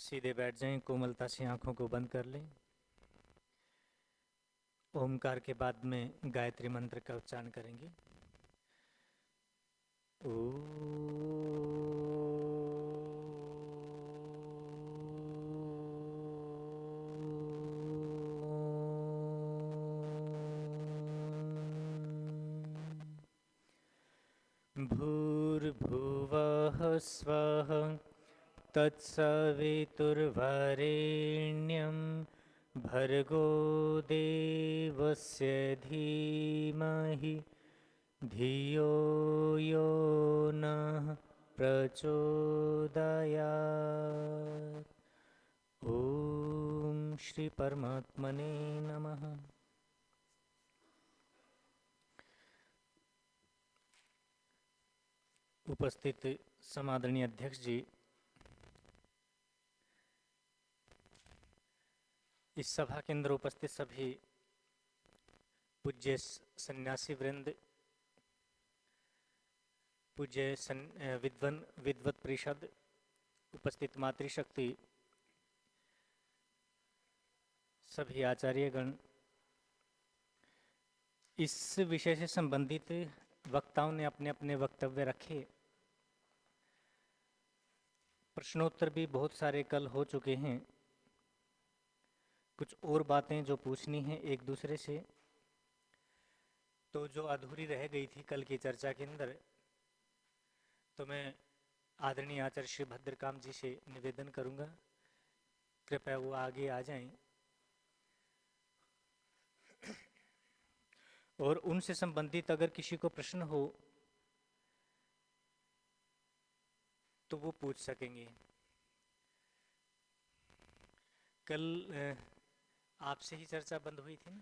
सीधे बैठ जाएं, कोमलता से आंखों को बंद कर लें। ओमकार के बाद में गायत्री मंत्र का उच्चारण करेंगे। भूर्भुवः स्वः तत्सवितुर्वरेण्यं भर्गो देवस्य धीमहि धियो यो नः प्रचोदयात्। ओम श्री परमात्मने नमः। उपस्थित समादरणीय अध्यक्ष जी, इस सभा के अंदर उपस्थित सभी पूज्य सन्यासी वृंद, पूज्य विद्वत परिषद, उपस्थित मातृशक्ति, सभी आचार्यगण, इस विषय से संबंधित वक्ताओं ने अपने अपने वक्तव्य रखे। प्रश्नोत्तर भी बहुत सारे कल हो चुके हैं। कुछ और बातें जो पूछनी हैं एक दूसरे से, तो जो अधूरी रह गई थी कल की चर्चा के अंदर, तो मैं आदरणीय आचार्य श्री भद्रकाम जी से निवेदन करूंगा, कृपया वो आगे आ जाएं और उनसे संबंधित अगर किसी को प्रश्न हो तो वो पूछ सकेंगे। कल आपसे ही चर्चा बंद हुई थी ना,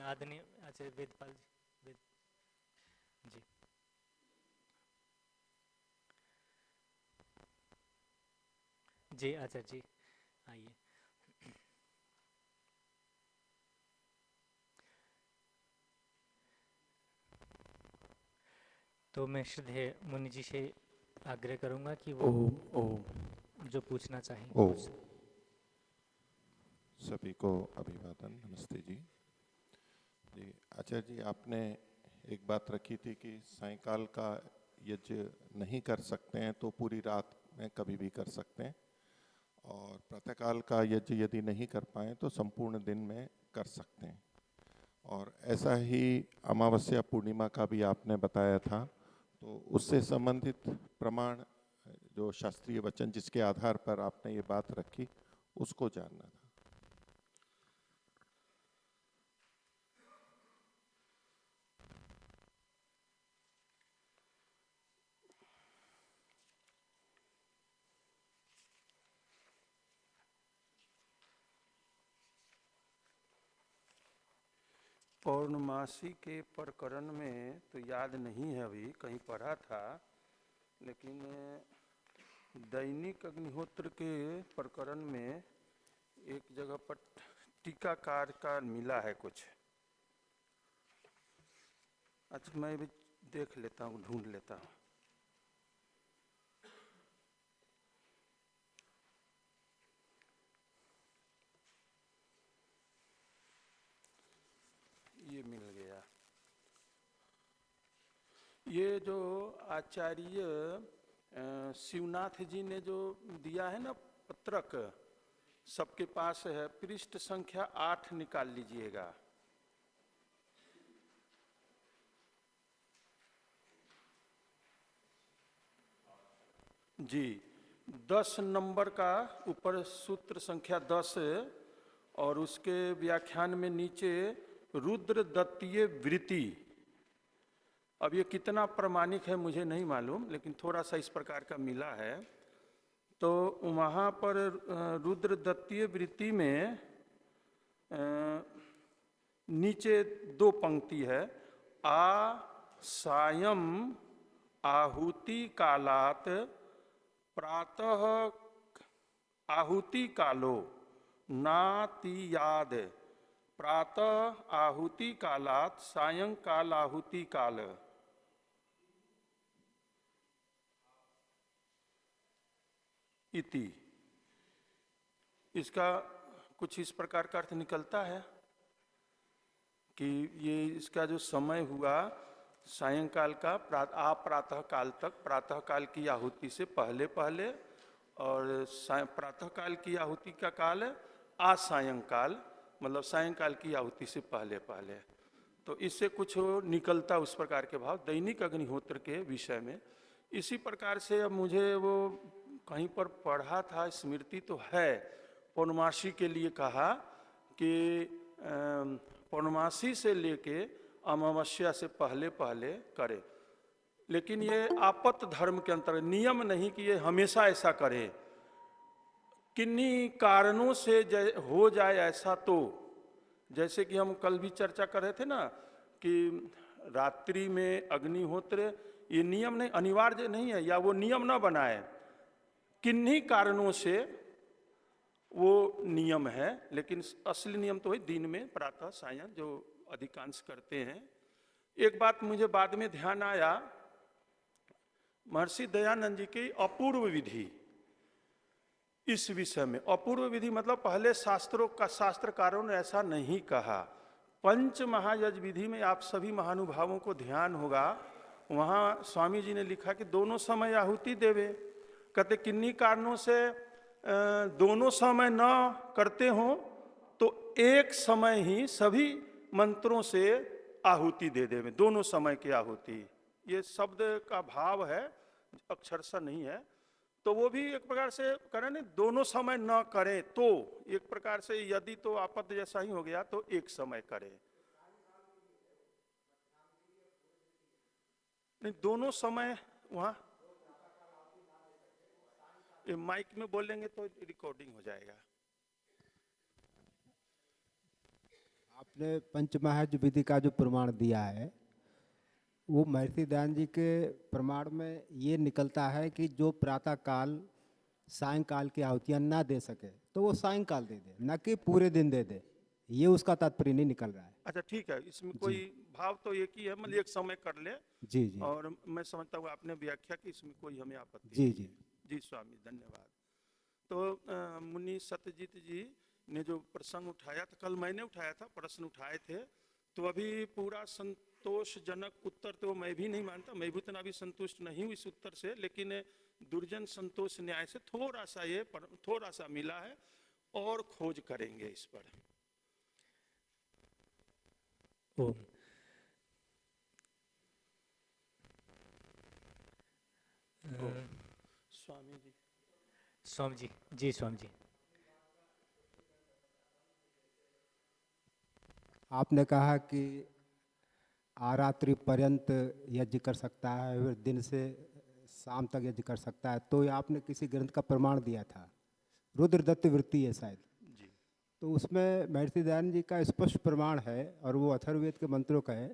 आदरणीय आचार्य वेदपाल जी, जी। जी आचार्य जी आइए। तो मैं श्रद्धेय मुनि जी से आग्रह करूंगा कि वो जो पूछना चाहें पूछ सकें। सभी को अभिवादन, नमस्ते जी। आचार्य जी, आपने एक बात रखी थी कि सायंकाल का यज्ञ नहीं कर सकते हैं तो पूरी रात में कभी भी कर सकते हैं, और प्रातःकाल का यज्ञ यदि नहीं कर पाए तो संपूर्ण दिन में कर सकते हैं। और ऐसा ही अमावस्या पूर्णिमा का भी आपने बताया था, तो उससे संबंधित प्रमाण, जो शास्त्रीय वचन जिसके आधार पर आपने ये बात रखी, उसको जानना था। पौर्णमासी के प्रकरण में तो याद नहीं है, अभी कहीं पढ़ा था, लेकिन दैनिक अग्निहोत्र के प्रकरण में एक जगह पर टीकाकार का मिला है कुछ। अच्छा, मैं भी देख लेता हूँ, ढूंढ लेता हूँ। ये मिल गया। ये जो आचार्य शिवनाथ जी ने जो दिया है ना पत्रक, सबके पास है, पृष्ठ संख्या 8 निकाल लीजिएगा। जी, 10 नंबर का ऊपर सूत्र संख्या 10, और उसके व्याख्यान में नीचे रुद्र दत्तीय वृत्ति। अब ये कितना प्रमाणिक है मुझे नहीं मालूम, लेकिन थोड़ा सा इस प्रकार का मिला है। तो वहाँ पर रुद्र दत्तीय वृत्ति में नीचे 2 पंक्ति है, आ सायं आहुति कालात प्रातः आहुति कालो नातियाद प्रातः आहुति कालात सायंकाल आहुति काल। इति इसका कुछ इस प्रकार का अर्थ निकलता है कि ये इसका जो समय हुआ सायंकाल का प्रातः काल तक, प्रातः काल की आहुति से पहले पहले, और प्रातः काल की आहुति का काल सायंकाल, मतलब सायंकाल की आहुति से पहले पहले। तो इससे कुछ निकलता उस प्रकार के भाव दैनिक अग्निहोत्र के विषय में। इसी प्रकार से अब मुझे वो कहीं पर पढ़ा था, स्मृति तो है, पौर्णमासी के लिए कहा कि पौर्णमासी से लेके अमावस्या से पहले पहले करे, लेकिन ये आपत्त धर्म के अंतर्गत, नियम नहीं कि ये हमेशा ऐसा करे। किन्हीं कारणों से हो जाए ऐसा, तो जैसे कि हम कल भी चर्चा कर रहे थे ना कि रात्रि में अग्निहोत्र, ये नियम नहीं, अनिवार्य नहीं है, या वो नियम ना बनाए, किन्हीं कारणों से वो नियम है, लेकिन असली नियम तो है दिन में प्रातः सायं जो अधिकांश करते हैं। एक बात मुझे बाद में ध्यान आया, महर्षि दयानंद जी की अपूर्व विधि इस विषय में। अपूर्व विधि मतलब पहले शास्त्रकारों ने ऐसा नहीं कहा। पंच महायज्ञ विधि में आप सभी महानुभावों को ध्यान होगा, वहाँ स्वामी जी ने लिखा कि दोनों समय आहुति देवे। कहते किन्हीं कारणों से दोनों समय न करते हो तो एक समय ही सभी मंत्रों से आहुति दे देवे, दोनों समय की आहुति। ये शब्द का भाव है, अक्षरशः नहीं है। तो वो भी एक प्रकार से करें नहीं, दोनों समय न करें तो एक प्रकार से, यदि तो आपद जैसा ही हो गया तो एक समय करें, नहीं दोनों समय। वहाँ माइक में बोलेंगे तो रिकॉर्डिंग हो जाएगा। आपने पंचमहायज्ञ विधि का जो प्रमाण दिया है, वो महर्षि दयानंद जी के प्रमाण में ये निकलता है कि जो प्रातः काल सायंकाल की आहुतियाँ ना दे सके तो वो सायंकाल दे दे, न कि पूरे दिन दे दे। ये उसका तात्पर्य नहीं निकल रहा है। अच्छा ठीक है, इसमें कोई भाव तो एक ही है, मतलब एक समय कर ले। जी जी। और मैं समझता हूँ आपने व्याख्या की, इसमें कोई हमें आपत्ति जी नहीं जी है। जी स्वामी धन्यवाद। तो मुनि सत्यजीत जी ने जो प्रसंग उठाया था, कल मैंने उठाया था, प्रश्न उठाए थे, तो अभी पूरा संतोषजनक उत्तर तो मैं भी नहीं मानता, मैं भी उतना भी संतुष्ट नहीं हूँ इस उत्तर से, लेकिन दुर्जन संतोष न्याय से थोड़ा सा मिला है, और खोज करेंगे इस पर। ओम। स्वामी जी। स्वामी जी, जी स्वामी जी। आपने कहा कि आरात्रि पर्यंत यज्ञ कर सकता है, फिर दिन से शाम तक यज्ञ कर सकता है, तो आपने किसी ग्रंथ का प्रमाण दिया था, रुद्रदत्त वृत्ति है शायद जी। तो उसमें महर्षि दयानंद जी का स्पष्ट प्रमाण है, और वो अथर्ववेद के मंत्रों का है,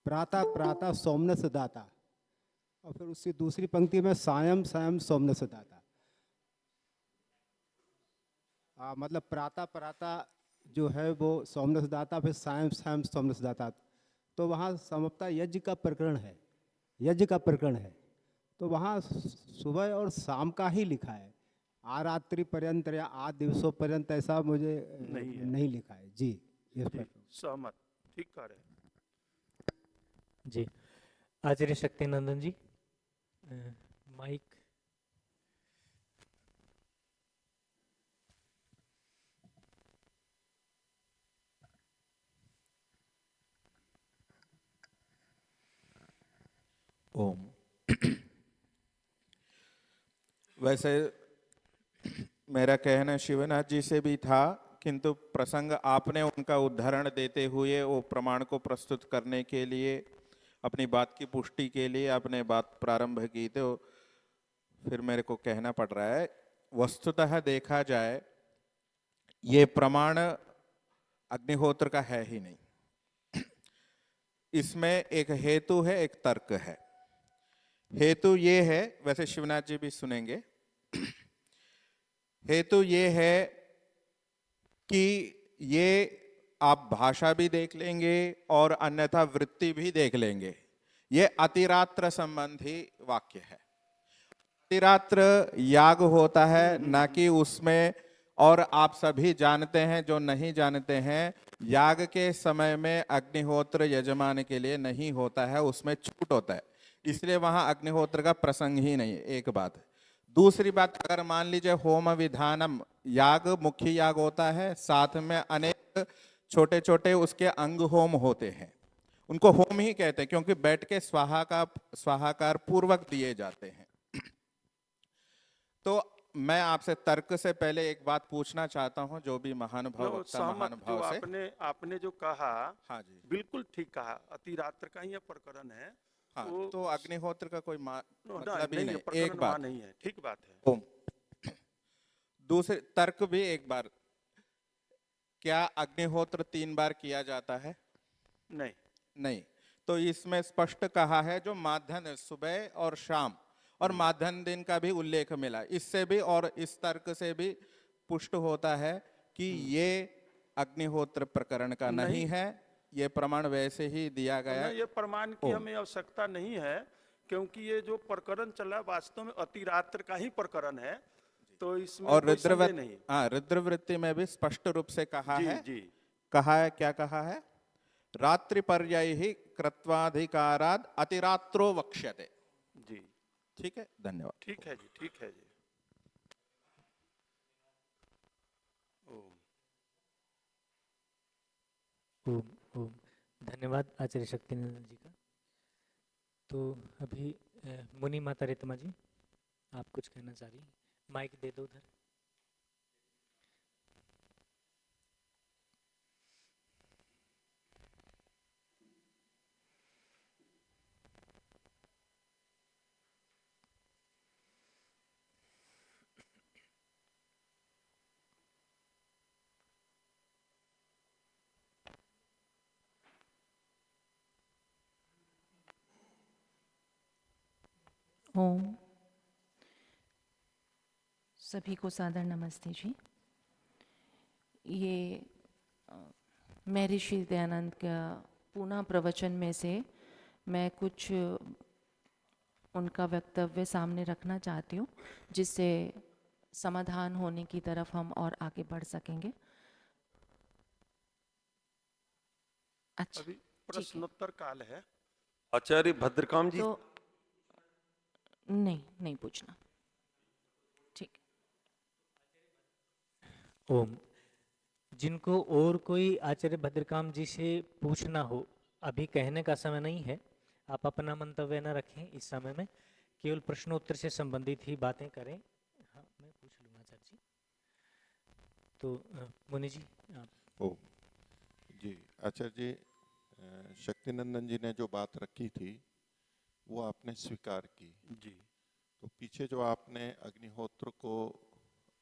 प्रातः प्रातः सोमनस दाता, और फिर उसकी दूसरी पंक्ति में सायं सायं सोमनस दाता। मतलब प्रातः प्रातः जो है वो सोमनस दाता, फिर सायं सायं सोमनस दाता। तो वहाँ समता यज्ञ का प्रकरण है, यज्ञ का प्रकरण है, तो वहाँ सुबह और शाम का ही लिखा है, आरात्रि पर्यंत या 8 दिवसों पर्यंत ऐसा मुझे नहीं लिखा है। जी इस पर सहमत, ठीक कह रहे हैं। जी आचार्य शक्तिनंदन जी, माइक। ओम। वैसे मेरा कहना शिवनाथ जी से भी था, किंतु प्रसंग आपने उनका उदाहरण देते हुए वो प्रमाण को प्रस्तुत करने के लिए, अपनी बात की पुष्टि के लिए आपने बात प्रारंभ की, तो फिर मेरे को कहना पड़ रहा है। वस्तुतः देखा जाए ये प्रमाण अग्निहोत्र का है ही नहीं, इसमें एक हेतु है, एक तर्क है। हेतु ये है, वैसे शिवनाथ जी भी सुनेंगे, हेतु ये है कि ये आप भाषा भी देख लेंगे और अन्यथा वृत्ति भी देख लेंगे, ये अतिरात्र संबंधी वाक्य है। अतिरात्र याग होता है, ना कि उसमें। और आप सभी जानते हैं, जो नहीं जानते हैं, याग के समय में अग्निहोत्र यजमान के लिए नहीं होता है, उसमें छूट होता है, इसलिए वहां अग्निहोत्र का प्रसंग ही नहीं है। एक बात है। दूसरी बात, अगर मान लीजिए होम विधानम याग मुख्य याग होता है, साथ में अनेक छोटे छोटे उसके अंग होम होते हैं, उनको होम ही कहते हैं, क्योंकि बैठ के स्वाहाकार पूर्वक दिए जाते हैं। तो मैं आपसे तर्क से पहले एक बात पूछना चाहता हूं, जो भी महानुभाव नो, वक्ता सहमत। जो महानुभाव से। आपने जो कहा, हाँ जी। बिल्कुल ठीक कहा। अतिरात्र का ही यह प्रकरण है। हाँ, वो तो अग्निहोत्र का कोई मतलब ही नहीं, ये नहीं। प्रकरण एक वहां बात नहीं है। ठीक बात है। होम। दूसरे तर्क भी एक बार, क्या अग्निहोत्र 3 बार किया जाता है? नहीं, नहीं। तो इसमें स्पष्ट कहा है, जो माध्याह्न सुबह और शाम और माध्याह्न दिन का भी उल्लेख मिला, इससे भी और इस तर्क से भी पुष्ट होता है कि ये अग्निहोत्र प्रकरण का नहीं है। ये प्रमाण वैसे ही दिया गया। नहीं, ये प्रमाण की ओम। हमें आवश्यकता नहीं है, क्योंकि ये जो प्रकरण चला वास्तव में अतिरात्र का ही प्रकरण है, तो इसमें और कोई संदेह नहीं। हाँ, रुद्रवृत्ति में भी स्पष्ट रूप से कहा जी है। जी कहा है, क्या कहा है? रात्रि पर्याय ही कृत्वाधिकाराद अतिरात्रो वक्ष्यते। जी। ठीक है, धन्यवाद। ठीक है जी, ठीक है जी। ओम। ओम ओम। धन्यवाद आचार्य शक्तिनंदन जी का। तो अभी मुनि माता रितमा जी, आप कुछ कहना चाह रही हैं? माइक दे दो उधर। ओम। सभी को सादर नमस्ते जी। ये महर्षि दयानंद का पुनः प्रवचन में से मैं कुछ उनका वक्तव्य सामने रखना चाहती हूँ, जिससे समाधान होने की तरफ हम और आगे बढ़ सकेंगे। अच्छा, अभी ठीक है। प्रश्नोत्तर काल है। आचार्य भद्रकाम जी, तो नहीं पूछना। ठीक है। ओम। जिनको और कोई आचार्य भद्रकाम जी से पूछना हो, अभी कहने का समय नहीं है। आप अपना मंतव्य न रखें इस समय में, केवल प्रश्नोत्तर से संबंधित ही बातें करें। हाँ, मैं पूछ लूँगा आचार्य जी। तो मुनि जी आप। ओ जी, आचार्य जी, शक्तिनंदन जी ने जो बात रखी थी वो आपने स्वीकार की। जी तो पीछे जो आपने अग्निहोत्र को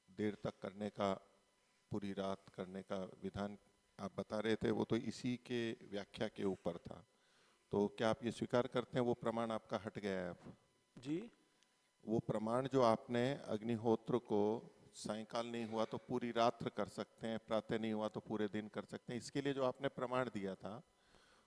देर तक करने का, पूरी रात करने का विधान आप बता रहे थे, वो तो इसी के व्याख्या के ऊपर था। तो क्या आप ये स्वीकार करते हैं वो प्रमाण आपका हट गया है अब? जी। वो प्रमाण जो आपने अग्निहोत्र को सायंकाल नहीं हुआ तो पूरी रात्र कर सकते हैं, प्रातः नहीं हुआ तो पूरे दिन कर सकते हैं, इसके लिए जो आपने प्रमाण दिया था,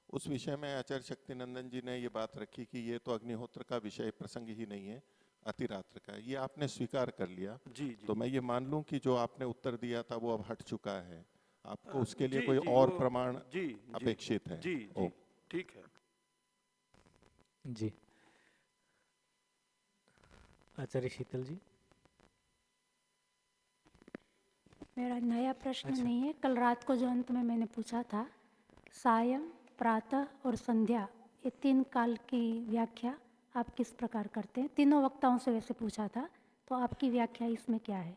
उस विषय में आचार्य शक्तिनंदन जी ने ये बात रखी कि ये तो अग्निहोत्र का विषय प्रसंग ही नहीं है, अतिरात्र का। ये आपने स्वीकार कर लिया। जी जी तो मैं ये मान लूं कि जो आपने उत्तर दिया था वो अब हट चुका है, आपको उसके लिए जी कोई जी और वो प्रमाण जी अपेक्षित है? जी ओ, जी ठीक है। जी आचार्य शीतल जी। मेरा नया प्रश्न अच्छा। नहीं है, कल रात को जो अंत में मैंने पूछा था, सायं, प्रातः और संध्या, ये 3 काल की व्याख्या आप किस प्रकार करते हैं? तीनों वक्ताओं से वैसे पूछा था, तो आपकी व्याख्या इसमें क्या है?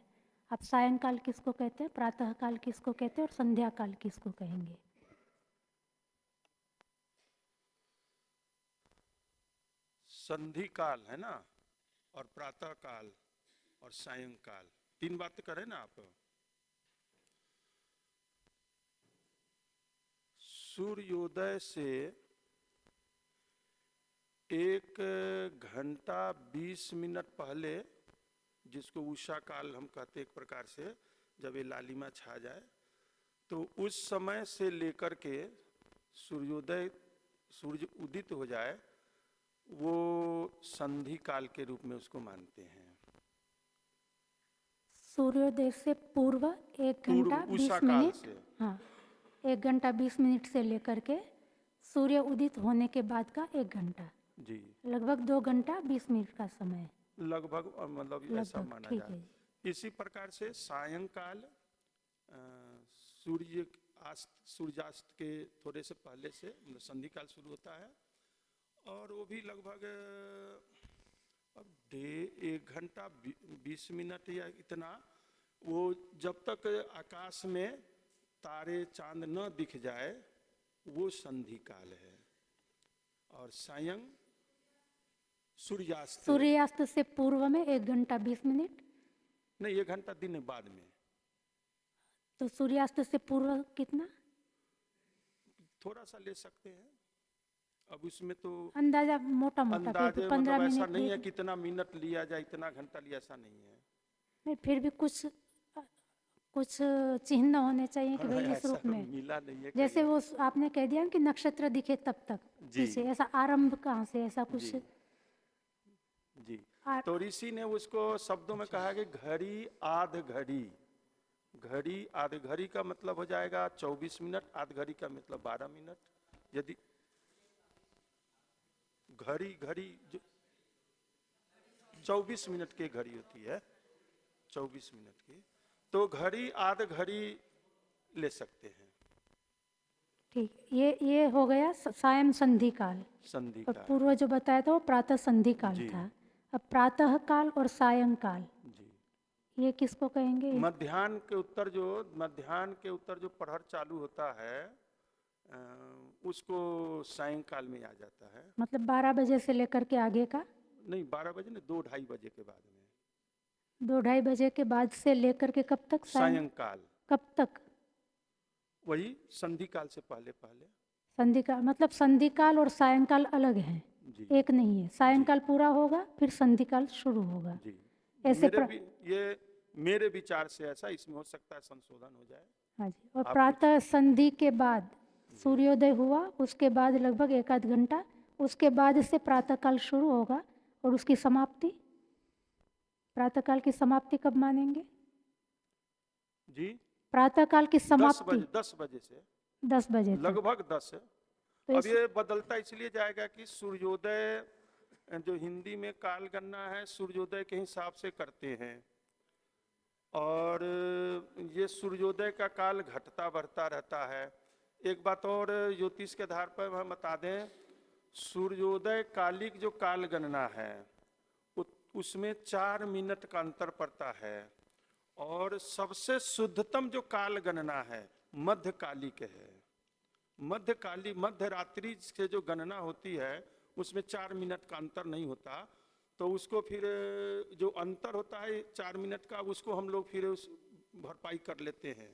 आप सायंकाल किसको कहते हैं, प्रातः काल किसको कहते हैं और संध्या काल किसको कहेंगे? संधि काल है ना, और प्रातः काल और सायंकाल, 3 बातें करें ना आप। सूर्योदय से 1 घंटा 20 मिनट पहले, जिसको उषा काल हम कहते एक प्रकार से, जब ये लालिमा छा जाए, तो उस समय से लेकर के सूर्योदय, सूर्य उदित हो जाए, वो संधि काल के रूप में उसको मानते हैं। सूर्योदय से पूर्व 1 पूर्व घंटा 20 उषा काल मिनट, से। हाँ 1 घंटा 20 मिनट से लेकर के सूर्य उदित होने के बाद का 1 घंटा, जी लगभग 2 घंटा 20 मिनट का समय है। लगभग मतलब ऐसा लगभग, माना ठीक जाए। है जी। इसी प्रकार से सायंकाल सूर्यास्त के थोड़े से पहले से मतलब संधि काल शुरू होता है, और वो भी लगभग अब 1 घंटा 20 मिनट या इतना, वो जब तक आकाश में तारे चांद न दिख जाए वो संधि काल है। और सायं सूर्यास्त से पूर्व में 1 घंटा 20 मिनट, नहीं 1 घंटा दिन बाद में। तो सूर्यास्त से पूर्व कितना थोड़ा सा ले सकते हैं, अब उसमें तो अंदाजा मोटा मोटा अंदाजे 15 मतलब ऐसा मिनट नहीं है कितना मिनट लिया जाए, इतना घंटा लिया, ऐसा नहीं है। नहीं, फिर भी कुछ चिन्ह होने चाहिए कि भाई इस ऐसा रूप में, मिला नहीं है जैसे कहीं। वो आपने कह दिया कि नक्षत्र दिखे तब तक जी। पीछे, ऐसा आरंभ कहाँ से, ऐसा कुछ जी जी आ- तो ऋषि ने उसको शब्दों में कहा कि घड़ी आध घड़ी। घड़ी आध घड़ी का मतलब हो जाएगा 24 मिनट, आध घड़ी का मतलब 12 मिनट। यदि घड़ी घड़ी जो 24 मिनट की घड़ी होती है, 24 मिनट की, तो घड़ी आध घड़ी ले सकते हैं। ठीक, ये हो गया सायं संधि काल। संधि और का पूर्व जो बताया था वो प्रातः संधि काल जी। था। अब प्रातः काल और सायं काल, जी। ये किसको कहेंगे? मध्याह्न के उत्तर जो प्रहर चालू होता है उसको सायंकाल में आ जाता है। मतलब 12 बजे से लेकर के आगे का? नहीं 12 बजे नहीं, 2-2:30 बजे के बाद में 2-2:30 बजे के बाद से लेकर के कब तक? सायंकाल, कब तक? वही संधि काल से पहले पहले। संधि काल मतलब संधि काल और सायंकाल अलग हैं, जी एक नहीं है। सायंकाल पूरा होगा फिर संधि काल शुरू होगा। जी। ऐसे ये मेरे विचार से ऐसा, इसमें हो सकता है संशोधन हो जाए। हाँ जी। और आप प्रातः संधि के बाद सूर्योदय हुआ, उसके बाद लगभग 1 आध घंटा, उसके बाद से प्रातःकाल शुरू होगा। और उसकी समाप्ति, प्रातःकाल की समाप्ति कब मानेंगे? जी प्रातःकाल की 10 समाप्ति बजे 10 बजे से 10 बजे तक। लगभग 10 है। तो अब ये बदलता इसलिए जाएगा कि सूर्योदय जो हिंदी में काल गणना है सूर्योदय के हिसाब से करते हैं, और ये सूर्योदय का काल घटता बढ़ता रहता है। एक बात और ज्योतिष के आधार पर हम बता दें, सूर्योदय कालिक जो काल गणना है उसमें 4 मिनट का अंतर पड़ता है, और सबसे शुद्धतम जो काल गणना है मध्यकालिक है। मध्य रात्रि से जो गणना होती है उसमें 4 मिनट का अंतर नहीं होता, तो उसको फिर जो अंतर होता है 4 मिनट का, उसको हम लोग फिर उस भरपाई कर लेते हैं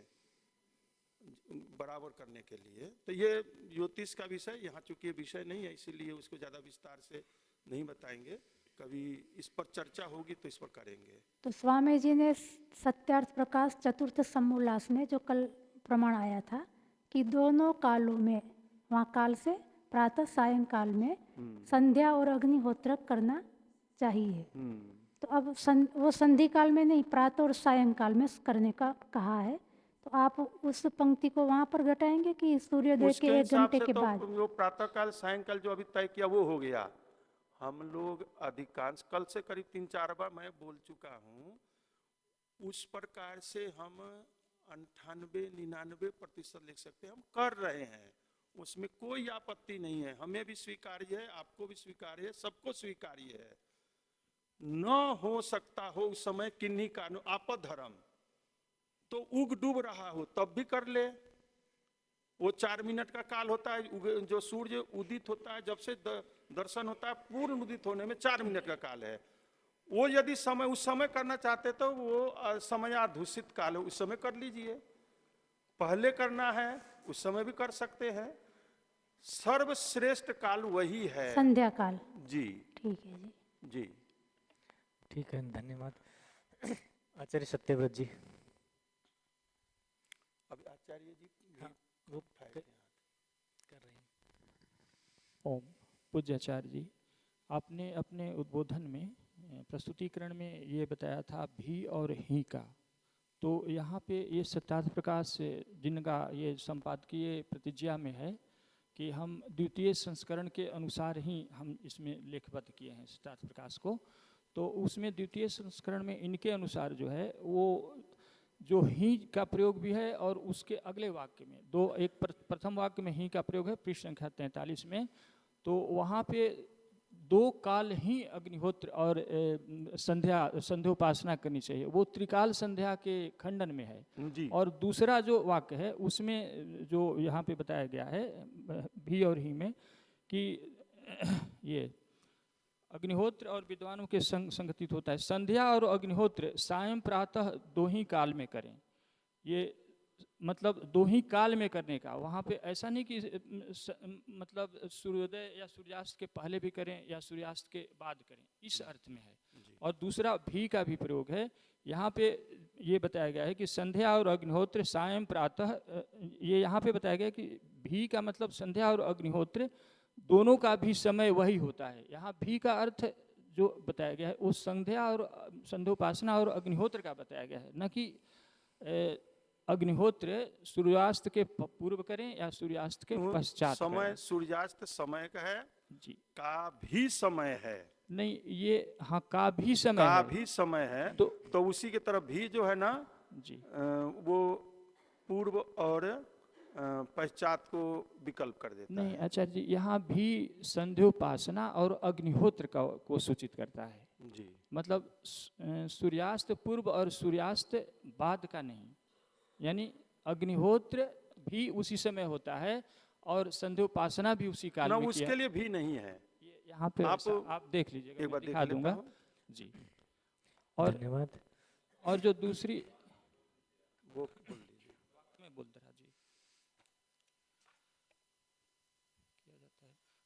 बराबर करने के लिए। तो ये ज्योतिष का विषय, यहाँ चूंकि विषय नहीं है इसीलिए उसको ज़्यादा विस्तार से नहीं बताएंगे, कभी इस पर चर्चा होगी तो इस पर करेंगे। तो स्वामी जी ने सत्यार्थ प्रकाश चतुर्थ समोल्लास में जो कल प्रमाण आया था कि दोनों कालों में, वहाँ काल से प्रातः सायंकाल में संध्या और अग्निहोत्र करना चाहिए। तो अब वो संधि काल में नहीं, प्रातः और सायंकाल में करने का कहा है। तो आप उस पंक्ति को वहाँ पर घटाएंगे कि सूर्योदय के 1 घंटे के बाद? वो प्रातःकाल सायंकाल जो अभी तय किया वो हो गया। हम लोग अधिकांश कल से करीब 3-4 बार मैं बोल चुका हूँ, उस प्रकार से हम 98-99% लिख सकते हैं, हम कर रहे हैं, उसमें कोई आपत्ति नहीं है। हमें भी स्वीकार्य है, आपको भी स्वीकार्य है, सबको स्वीकार्य है। न हो सकता हो उस समय किन्हीं कारण आपद धर्म, तो उग डूब रहा हो तब भी कर ले। वो 4 मिनट का काल होता है, जो सूर्य उदित होता है जब से दर्शन होता है पूर्ण उदित होने में 4 मिनट का काल है। वो यदि समय उस समय करना चाहते तो वो समयाधूषित काल है, उस समय कर लीजिए। पहले करना है उस समय भी कर सकते हैं, सर्वश्रेष्ठ काल वही है संध्या काल। जी। ठीक है जी। जी ठीक है, धन्यवाद। आचार्य सत्यव्रत जी। अब आचार्य जी हाँ, वो कर रहे हैं। ओम पूज्य आचार्य जी, आपने अपने उद्बोधन में प्रस्तुतिकरण में ये बताया था भी और ही का, तो यहाँ पे ये सिद्धार्थ प्रकाश जिनका ये संपादकीय प्रतिज्ञा में है कि हम द्वितीय संस्करण के अनुसार ही हम इसमें लेखबद्ध किए हैं सिद्धार्थ प्रकाश को। तो उसमें द्वितीय संस्करण में इनके अनुसार जो है वो जो ही का प्रयोग भी है और उसके अगले वाक्य में एक प्रथम वाक्य में ही का प्रयोग है पृष्ठ संख्या 43 में। तो वहाँ पे 2 काल ही अग्निहोत्र और संध्योपासना करनी चाहिए, वो त्रिकाल संध्या के खंडन में है जी। और दूसरा जो वाक्य है उसमें जो यहाँ पे बताया गया है भी और ही में कि ये अग्निहोत्र और विद्वानों के संग संगठित होता है। संध्या और अग्निहोत्र सायं प्रातः 2 ही काल में करें, ये मतलब 2 ही काल में करने का। वहाँ पे ऐसा नहीं कि मतलब सूर्योदय या सूर्यास्त के पहले भी करें या सूर्यास्त के बाद करें, इस अर्थ में है। और दूसरा भी का भी प्रयोग है यहाँ पे, ये बताया गया है कि संध्या और अग्निहोत्र सायं प्रातः, ये यहाँ पे बताया गया कि भी का मतलब संध्या और अग्निहोत्र दोनों का भी समय वही होता है। यहाँ भी का अर्थ जो बताया गया है वो संध्या और संध्योपासना और अग्निहोत्र का बताया गया है, न कि अग्निहोत्र सूर्यास्त के पूर्व करें या सूर्यास्त के पश्चात समय करें। सूर्यास्त समय का है जी का भी समय है, नहीं ये हाँ का भी समय का है। भी समय है तो उसी के तरफ भी जो है ना जी वो पूर्व और पश्चात को विकल्प कर देता नहीं है। आचार्य जी, यहाँ भी संध्योपासना और अग्निहोत्र को सूचित करता है। जी मतलब सूर्यास्त पूर्व और सूर्यास्त बाद का नहीं, यानी अग्निहोत्र भी उसी समय होता है और संध्योपासना भी उसी काल ना, में उसके किया। लिए भी नहीं है। ये यहाँ पे आप देख लीजिएगा, एक बार मैं देख दिखा लेता दूंगा हूँ। जी। और धन्यवाद। और जो दूसरी वो बोल दीजिए। मैं बोल रहा जी,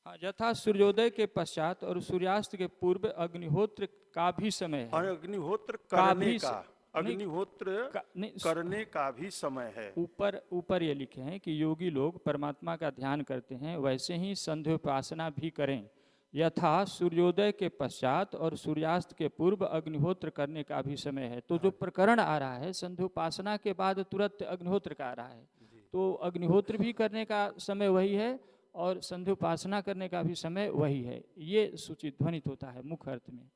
हाँ, यथा सूर्योदय के पश्चात और सूर्यास्त के पूर्व अग्निहोत्र का भी समय है। अग्निहोत्र का करने भी का, अग्निहोत्र नहीं, करने का भी समय है। ऊपर ये लिखे हैं कि योगी लोग परमात्मा का ध्यान करते हैं, वैसे ही संध्योपासना भी करें। यथा सूर्योदय के पश्चात और सूर्यास्त के पूर्व अग्निहोत्र करने का भी समय है। तो जो प्रकरण आ रहा है संध्योपासना के बाद तुरंत अग्निहोत्र का आ रहा है, तो अग्निहोत्र भी करने का समय वही है और संध्योपासना करने का भी समय वही है, ये सूचित ध्वनित होता है मुख्य अर्थ में।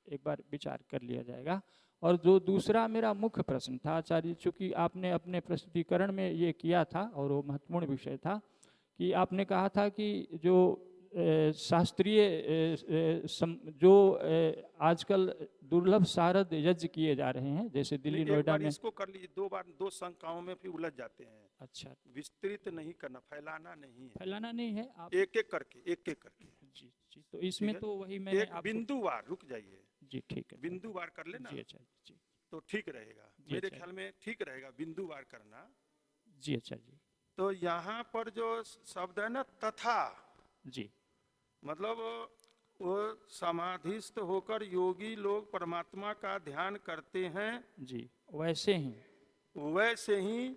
एक बार विचार कर लिया जाएगा। और जो दूसरा मेरा मुख्य प्रश्न था आचार्य, चूँकि आपने अपने प्रस्तुतिकरण में ये किया था और वो महत्वपूर्ण विषय था कि आपने कहा था कि जो शास्त्रीय जो आजकल दुर्लभ शारद यज्ञ किए जा रहे हैं, जैसे दिल्ली नोएडा में। इसको कर लीजिए, 2 बार 2 शंकाओं में फिर उलझ जाते हैं। अच्छा, विस्तृत नहीं करना, फैलाना नहीं है, फैलाना नहीं है आप एक एक करके। जी जी, तो इसमें तो वही मैंने एक बिंदुवार, रुक जाइए, जी ठीक है, बिंदुवार कर लेना जी अच्छा जी, तो ठीक रहेगा। जी, मेरे अच्छा। ख्याल में ठीक रहेगा बिंदुवार करना। जी अच्छा जी तो यहाँ पर जो शब्द है ना तथा, जी, मतलब वो समाधिस्थ होकर योगी लोग परमात्मा का ध्यान करते हैं, जी वैसे ही वैसे ही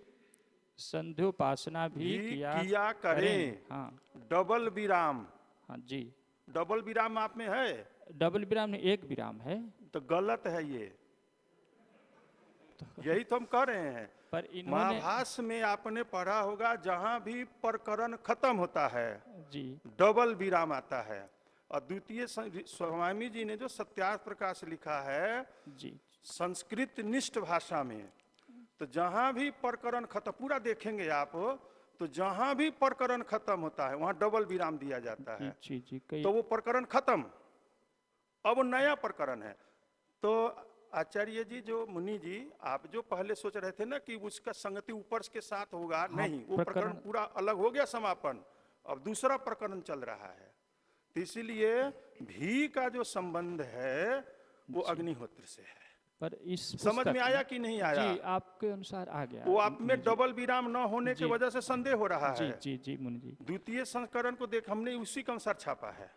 संध्योपासना भी किया करें। हाँ डबल विराम, हाँ जी, डबल विराम आप में है डबल विराम नहीं, एक विराम है। तो गलत है ये, यही तो हम कह रहे हैं। पर इन्होंने महाभाष्य में आपने पढ़ा होगा, जहां भी प्रकरण खत्म होता है जी डबल विराम आता है। और द्वितीय स्वामी जी ने जो सत्यार्थ प्रकाश लिखा है जी संस्कृत निष्ठ भाषा में, तो जहां भी प्रकरण खत्म, पूरा देखेंगे आप, तो जहां भी प्रकरण खत्म होता है वहां डबल विराम दिया जाता है। जी जी कई तो वो प्रकरण खत्म, अब नया प्रकरण है। तो आचार्य जी, जो मुनि जी, आप जो पहले सोच रहे थे ना कि उसका संगति ऊपर के साथ होगा, नहीं, वो प्रकरण पूरा अलग हो गया, समापन, अब दूसरा प्रकरण चल रहा है। तो इसीलिए भी का जो संबंध है वो अग्निहोत्र से है। पर इस समझ में आया कि नहीं आया? जी आपके अनुसार आ गया। वो आप में डबल विराम न होने की वजह से संदेह हो रहा जी है। जी जी मुनि जी, द्वितीय संस्करण को देख, हमने उसी के अनुसार छापा है।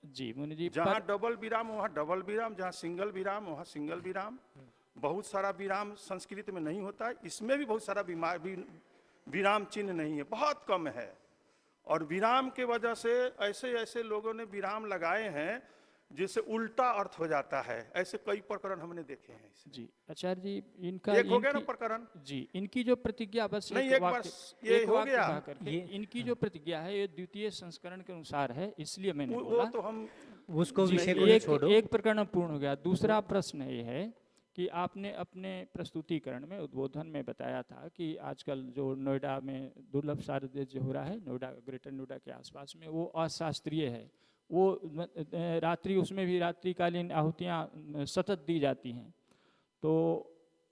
जी मुनि जी, जहाँ डबल विराम वहाँ डबल विराम, जहाँ सिंगल विराम वहाँ सिंगल विराम। बहुत सारा विराम संस्कृत में नहीं होता है, इसमें भी बहुत सारा विराम चिन्ह नहीं है, बहुत कम है। और विराम के वजह से ऐसे ऐसे लोगों ने विराम लगाए हैं जिससे उल्टा अर्थ हो जाता है। ऐसे कई प्रकरण हमने देखे हैं इसमें। जी आचार्य जी, इनका एक हो गया ना इनकी- प्रकरण? जी, इनकी जो प्रतिज्ञा, बस नहीं, एक एक बार वाक्य, ये एक हो वाक्य गया। कहा करके, इनकी जो प्रतिज्ञा है ये द्वितीय संस्करण के अनुसार है, इसलिए मैंने वो बोला। तो हम उसको जी, विषय को एक छोड़ो। एक प्रकरण पूर्ण हो गया। दूसरा प्रश्न ये है कि आपने अपने प्रस्तुतिकरण में, उद्बोधन में बताया था कि आजकल जो नोएडा में दुर्लभ शारदीय जो हो रहा है, नोएडा, ग्रेटर नोएडा के आसपास में, वो अशास्त्रीय है। वो रात्रि, उसमें भी रात्रिकालीन आहुतियाँ सतत दी जाती हैं, तो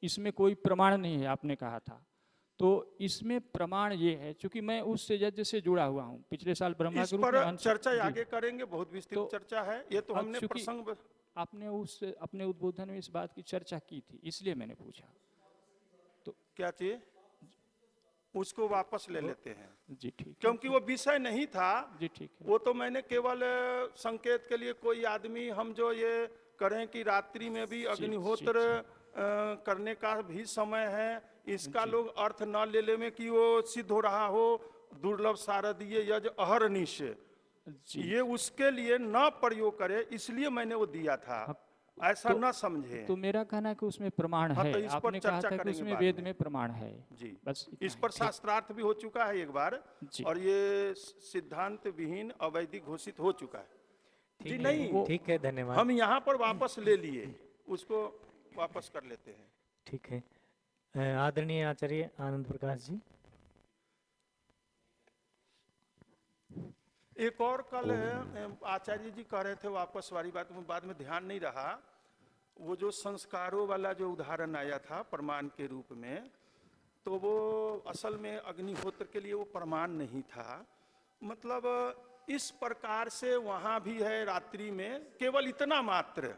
इसमें कोई प्रमाण नहीं है, आपने कहा था। तो इसमें प्रमाण ये है, चूंकि मैं उस यज्ञ से जुड़ा हुआ हूँ, पिछले साल ब्रह्मा इस के रूप पर में अंश- चर्चा जी। आगे करेंगे, बहुत विस्तृत तो चर्चा है ये तो अब हमने चूंकि प्रसंग। आपने उस अपने उद्बोधन में इस बात की चर्चा की थी, इसलिए मैंने पूछा। क्या चीज? उसको वापस ले लेते हैं, जी ठीक है। क्योंकि वो विषय नहीं था। जी ठीक है। वो तो मैंने केवल संकेत के लिए, कोई आदमी हम जो ये करें कि रात्रि में भी अग्निहोत्र करने का भी समय है, इसका लोग अर्थ न ले ले में कि वो सिद्ध हो रहा हो दुर्लभ शारदीय यज्ञ अहरनिश, जी। ये उसके लिए न प्रयोग करे, इसलिए मैंने वो दिया था। ऐसा न समझे। तो मेरा कहना है कि उसमें प्रमाण हाँ, है। तो इस पर आपने कहा चर्चा था कि करेंगे उसमें बाद वेद में। में प्रमाण है। जी, बस इतना इस पर ही। शास्त्रार्थ भी हो चुका है एक बार, जी। और ये सिद्धांत विहीन अवैधिक घोषित हो चुका है। जी ठीक नहीं, है, ठीक है, धन्यवाद। हम यहाँ पर वापस ले लिए, उसको वापस कर लेते हैं। ठीक है। आदरणीय आचार्य आनंद प्रकाश जी। एक और कल आचार्य जी कह रहे थे वापस वाली बात में, बाद में ध्यान नहीं रहा, वो जो संस्कारों वाला जो उदाहरण आया था प्रमाण के रूप में, तो वो असल में अग्निहोत्र के लिए वो प्रमाण नहीं था। मतलब इस प्रकार से वहां भी है रात्रि में, केवल इतना मात्र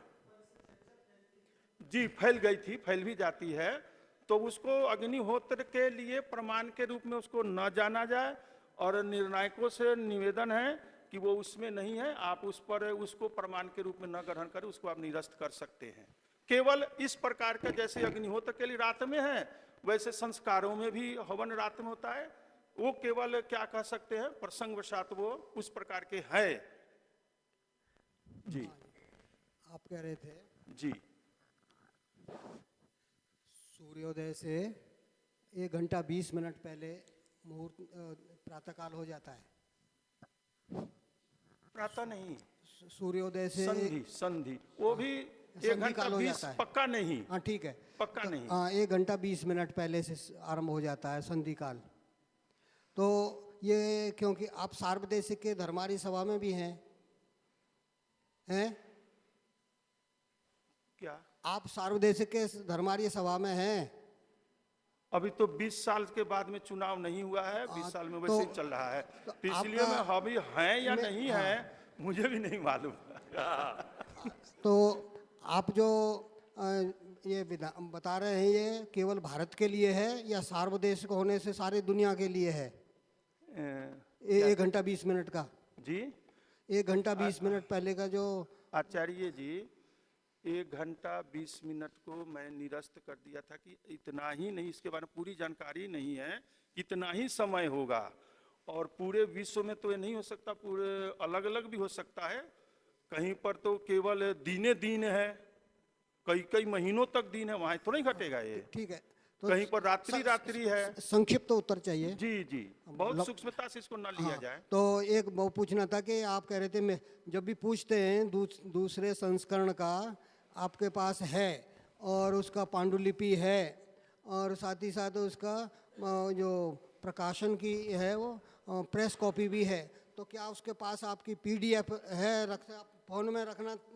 जी फैल गई थी, फैल भी जाती है, तो उसको अग्निहोत्र के लिए प्रमाण के रूप में उसको न जाना जाए, और निर्णायकों से निवेदन है कि वो उसमें नहीं है, आप उस पर उसको प्रमाण के रूप में न ग्रहण करें, उसको आप निरस्त कर सकते हैं। केवल इस प्रकार का, जैसे अग्निहोत्र के लिए रात में है, वैसे संस्कारों में भी हवन रात में होता है, वो केवल क्या कह सकते हैं, प्रसंगवशात वो उस प्रकार के है। जी आप कह रहे थे जी, सूर्योदय से 1 घंटा 20 मिनट पहले मुहूर्त प्रातःकाल हो जाता है। प्रातः नहीं, सूर्योदय से संधि, संधि वो भी 1 संधि घंटा काल हो 20, जाता है। पक्का नहीं, हाँ ठीक है, पक्का नहीं। हाँ 1 घंटा 20 मिनट पहले से आरंभ हो जाता है संधि काल। तो ये क्योंकि आप सार्वदेशिक के धर्मारी सभा में भी हैं क्या आप सार्वदेशिक के धर्मारी सभा में हैं? अभी तो 20 साल के बाद में चुनाव नहीं हुआ है, 20 साल में वैसे ही चल रहा है, तो तो इसलिए आपका- मैं अभी हैं या नहीं हाँ। है मुझे भी नहीं मालूम। तो आप जो ये बता रहे हैं, ये केवल भारत के लिए है या सार्वदेशिक होने से सारी दुनिया के लिए है? 1 घंटा 20 मिनट का जी 1 घंटा 20 मिनट पहले का जो आचार्य जी, 1 घंटा 20 मिनट को मैं निरस्त कर दिया था कि इतना ही नहीं, इसके बारे में पूरी जानकारी नहीं है, इतना ही समय होगा, और पूरे विश्व में तो ये नहीं हो सकता, पूरे अलग अलग भी हो सकता है, कहीं पर तो केवल दिने दिन है, कई महीनों तक दिन है, वहां थोड़ा ही घटेगा ये। ठीक है, तो कहीं पर रात्रि रात्रि है। संक्षिप्त उत्तर चाहिए। जी जी, बहुत सूक्ष्मता से इसको न लिया हाँ, जाए। तो एक वो पूछना था कि आप कह रहे थे, मैं जब भी पूछते हैं दूसरे संस्करण का आपके पास है और उसका पांडुलिपि है और साथ ही साथ उसका जो प्रकाशन की है वो प्रेस कॉपी भी है, तो क्या उसके पास आपकी PDF है, फोन में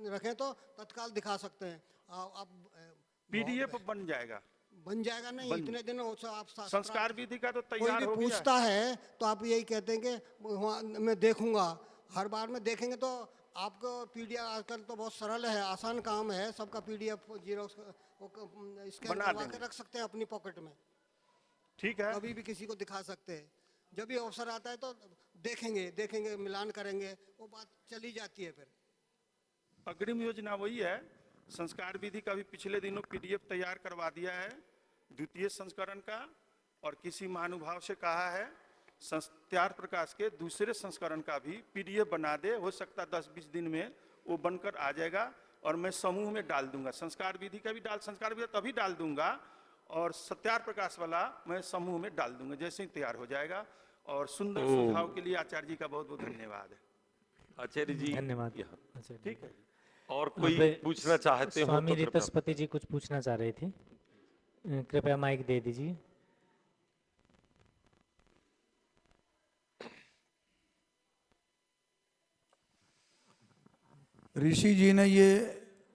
रखें तो तत्काल दिखा सकते हैं आप? PDF बन जाएगा, बन जाएगा नहीं, इतने दिन आप संस्कार विधि का तो कोई तैयार भी हो गया। पूछता है तो आप यही कहते हैं कि वहाँ मैं देखूंगा, हर बार में देखेंगे तो आपको PDF आजकल तो बहुत सरल है, आसान काम है, सबका PDF जीरोक्स स्कैन बना करवा के देंगे। रख सकते हैं अपनी पॉकेट में, ठीक है, कभी भी किसी को दिखा सकते हैं, जब भी अवसर आता है तो देखेंगे मिलान करेंगे, वो बात चली जाती है। फिर अग्रिम योजना वही है, संस्कार विधि का भी पिछले दिनों PDF तैयार करवा दिया है, द्वितीय संस्करण का, और किसी महानुभाव से कहा है त्यार प्रकाश के दूसरे संस्करण का भी PDF बना दे, हो सकता 10-20 दिन में वो बनकर आ जाएगा और मैं समूह में डाल दूंगा। संस्कार विधि का भी संस्कार विधि तभी डाल दूंगा और सत्यार प्रकाश वाला मैं समूह में डाल दूंगा जैसे ही तैयार हो जाएगा। और सुंदर सुझाव के लिए आचार्य जी का बहुत बहुत धन्यवाद है। आचार्य जी धन्यवाद यहाँ आचार्य जी। ठीक है। और कोई अब पूछना चाहते हो स्वामी तो कृपया। ऋतस्पति जी कुछ पूछना चाह रहे थे, कृपया माइक दे दीजिए। ऋषि जी ने ये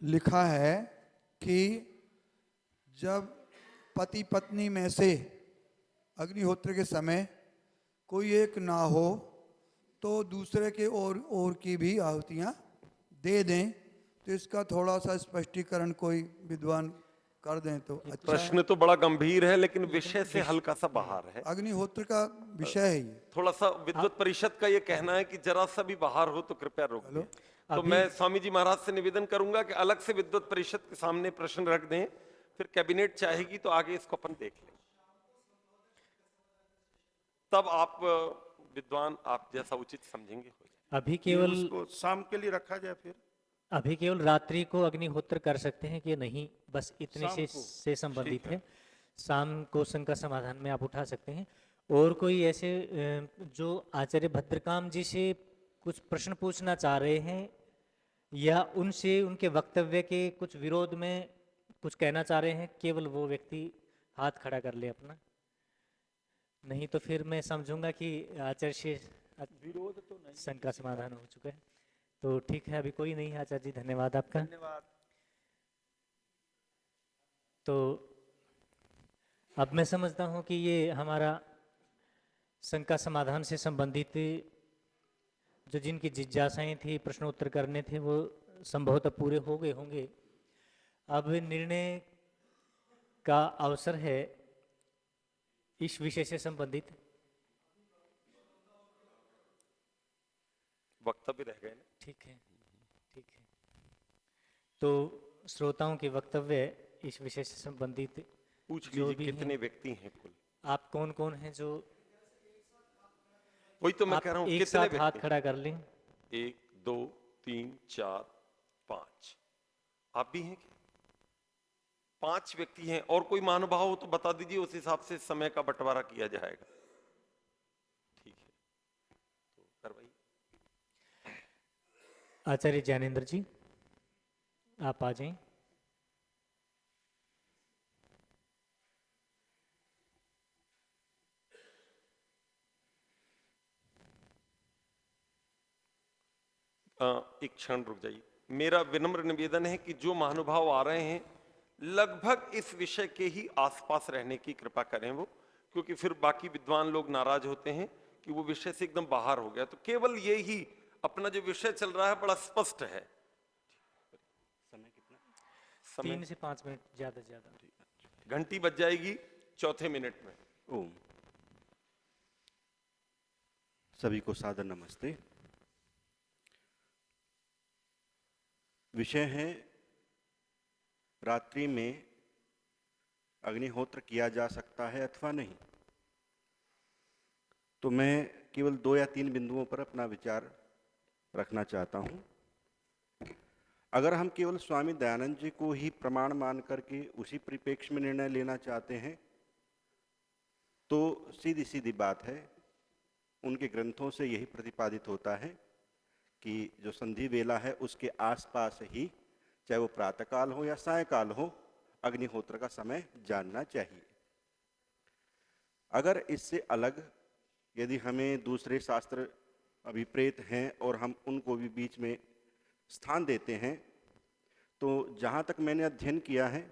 लिखा है कि जब पति पत्नी में से अग्निहोत्र के समय कोई एक ना हो तो दूसरे के और की भी आहुतियाँ दे दें। तो इसका थोड़ा सा स्पष्टीकरण कोई विद्वान कर दें तो अच्छा। प्रश्न तो बड़ा गंभीर है लेकिन विषय से हल्का सा बाहर है। अग्निहोत्र का विषय है ये। थोड़ा सा विद्वत परिषद का ये कहना है कि जरा सा भी बाहर हो तो कृपया रोक दें। तो मैं स्वामी जी महाराज से निवेदन करूंगा कि अलग से विद्वत परिषद के सामने प्रश्न रख दें, फिर कैबिनेट चाहेगी तो आगे इसको अपन देख लें। तब आप विद्वान आप जैसा उचित समझेंगे हो जाए। अभी केवल उसको शाम के लिए रखा जाए फिर। अभी केवल रात्रि को अग्निहोत्र कर सकते हैं कि नहीं, बस इतने शाम से को। संबंधित ठीक है। शाम को शंका समाधान में आप उठा सकते हैं। और कोई ऐसे जो आचार्य भद्रकाम जी से कुछ प्रश्न पूछना चाह रहे हैं या उनसे उनके वक्तव्य के कुछ विरोध में कुछ कहना चाह रहे हैं, केवल वो व्यक्ति हाथ खड़ा कर ले अपना, नहीं तो फिर मैं समझूंगा कि आचार्य से विरोध तो नहीं, शंका समाधान हो चुका है। तो ठीक है, अभी कोई नहीं है आचार्य जी, धन्यवाद आपका। धन्यवाद। तो अब मैं समझता हूँ कि ये हमारा शंका समाधान से संबंधित जो जिनकी जिज्ञासाएं थी, प्रश्नोत्तर करने थे, वो संभवतः पूरे हो गए होंगे। अब निर्णय का अवसर है इस विषय से संबंधित। वक्तव्य रह गए ना। ठीक है, ठीक है। तो श्रोताओं के वक्तव्य इस विषय से संबंधित पूछ जो लीजिए भी कितने हैं, व्यक्ति हैं कुल। आप कौन कौन हैं जो वही तो मैं आप कह रहा हूँ एक कितने साथ व्यक्ति हाथ खड़ा कर लें। 1 2 3 4 5 आप भी हैं क्या? 5 व्यक्ति हैं। और कोई महानुभाव हो तो बता दीजिए, उस हिसाब से समय का बंटवारा किया जाएगा। ठीक है, तो करवाइए। आचार्य ज्ञानेंद्र जी, आप आ जाएं। एक क्षण रुक जाइए। मेरा विनम्र निवेदन है कि जो महानुभाव आ रहे हैं लगभग इस विषय के ही आसपास रहने की कृपा करें वो, क्योंकि फिर बाकी विद्वान लोग नाराज होते हैं कि वो विषय से एकदम बाहर हो गया। तो केवल ये ही अपना जो विषय चल रहा है बड़ा स्पष्ट है। समय कितना? समय 3 से 5 मिनट ज्यादा से ज्यादा। घंटी बज जाएगी चौथे मिनट में। ओम। सभी को सादर नमस्ते। विषय है रात्रि में अग्निहोत्र किया जा सकता है अथवा नहीं। तो मैं केवल 2 या 3 बिंदुओं पर अपना विचार रखना चाहता हूं। अगर हम केवल स्वामी दयानंद जी को ही प्रमाण मान करके उसी परिप्रेक्ष्य में निर्णय लेना चाहते हैं तो सीधी सीधी बात है, उनके ग्रंथों से यही प्रतिपादित होता है कि जो संधि वेला है उसके आसपास ही, चाहे वो प्रातःकाल हो या सायंकाल हो, अग्निहोत्र का समय जानना चाहिए। अगर इससे अलग यदि हमें दूसरे शास्त्र अभिप्रेत हैं और हम उनको भी बीच में स्थान देते हैं, तो जहाँ तक मैंने अध्ययन किया है,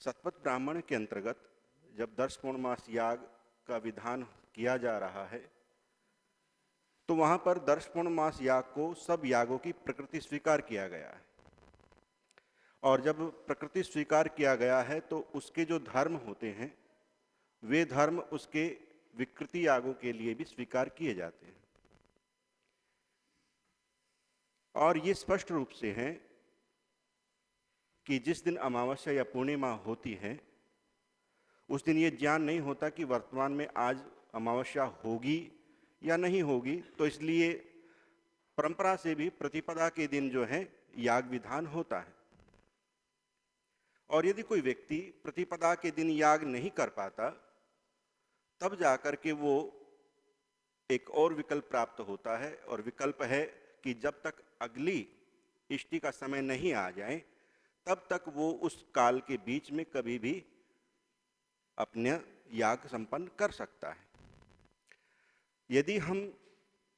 शतपथ ब्राह्मण के अंतर्गत जब दर्श पौर्णमास याग का विधान किया जा रहा है तो वहाँ पर दर्श पौर्णमास याग को सब यागों की प्रकृति स्वीकार किया गया है। और जब प्रकृति स्वीकार किया गया है तो उसके जो धर्म होते हैं वे धर्म उसके विकृति यागों के लिए भी स्वीकार किए जाते हैं। और ये स्पष्ट रूप से है कि जिस दिन अमावस्या या पूर्णिमा होती है उस दिन ये ज्ञान नहीं होता कि वर्तमान में आज अमावस्या होगी या नहीं होगी, तो इसलिए परंपरा से भी प्रतिपदा के दिन जो है याग विधान होता है। और यदि कोई व्यक्ति प्रतिपदा के दिन याग नहीं कर पाता, तब जाकर के वो एक और विकल्प प्राप्त होता है, और विकल्प है कि जब तक अगली इष्टि का समय नहीं आ जाए तब तक वो उस काल के बीच में कभी भी अपने याग संपन्न कर सकता है। यदि हम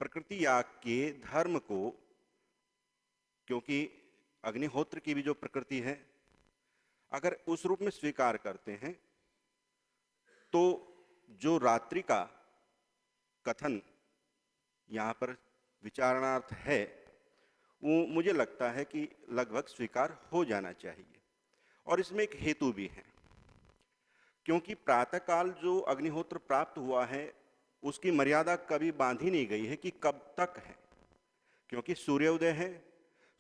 प्रकृति याग के धर्म को, क्योंकि अग्निहोत्र की भी जो प्रकृति है, अगर उस रूप में स्वीकार करते हैं तो जो रात्रि का कथन यहाँ पर विचारणार्थ है वो मुझे लगता है कि लगभग स्वीकार हो जाना चाहिए। और इसमें एक हेतु भी है, क्योंकि प्रातःकाल जो अग्निहोत्र प्राप्त हुआ है उसकी मर्यादा कभी बांधी नहीं गई है कि कब तक है, क्योंकि सूर्योदय है,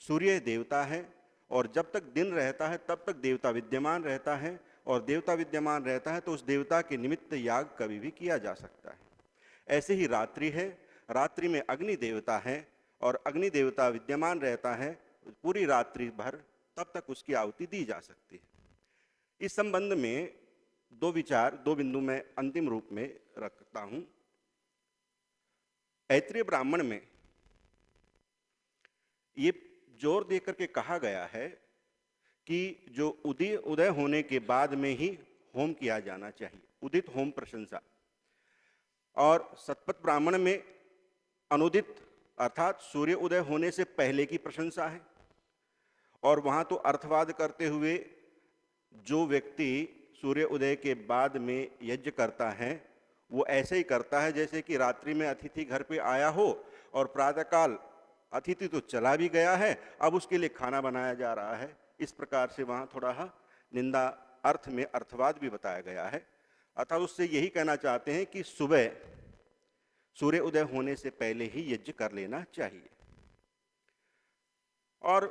सूर्य देवता है, और जब तक दिन रहता है तब तक देवता विद्यमान रहता है, और देवता विद्यमान रहता है तो उस देवता के निमित्त याग कभी भी किया जा सकता है। ऐसे ही रात्रि है, रात्रि में अग्नि देवता है और अग्नि देवता विद्यमान रहता है, पूरी रात्रि भर तब तक उसकी आहुति दी जा सकती है। इस संबंध में दो विचार, दो बिंदु मैं अंतिम रूप में रखता हूं। ऐत्रेय ब्राह्मण में ये जोर देकर के कहा गया है कि जो उदय होने के बाद में ही होम किया जाना चाहिए, उदित होम प्रशंसा। और सतपथ ब्राह्मण में अनुदित अर्थात सूर्य उदय होने से पहले की प्रशंसा है। और वहां तो अर्थवाद करते हुए जो व्यक्ति सूर्य उदय के बाद में यज्ञ करता है वो ऐसे ही करता है जैसे कि रात्रि में अतिथि घर पे आया हो और प्रातःकाल अतिथि तो चला भी गया है, अब उसके लिए खाना बनाया जा रहा है। इस प्रकार से वहाँ थोड़ा निंदा अर्थ में अर्थवाद भी बताया गया है। अतः उससे यही कहना चाहते हैं कि सुबह सूर्य उदय होने से पहले ही यज्ञ कर लेना चाहिए। और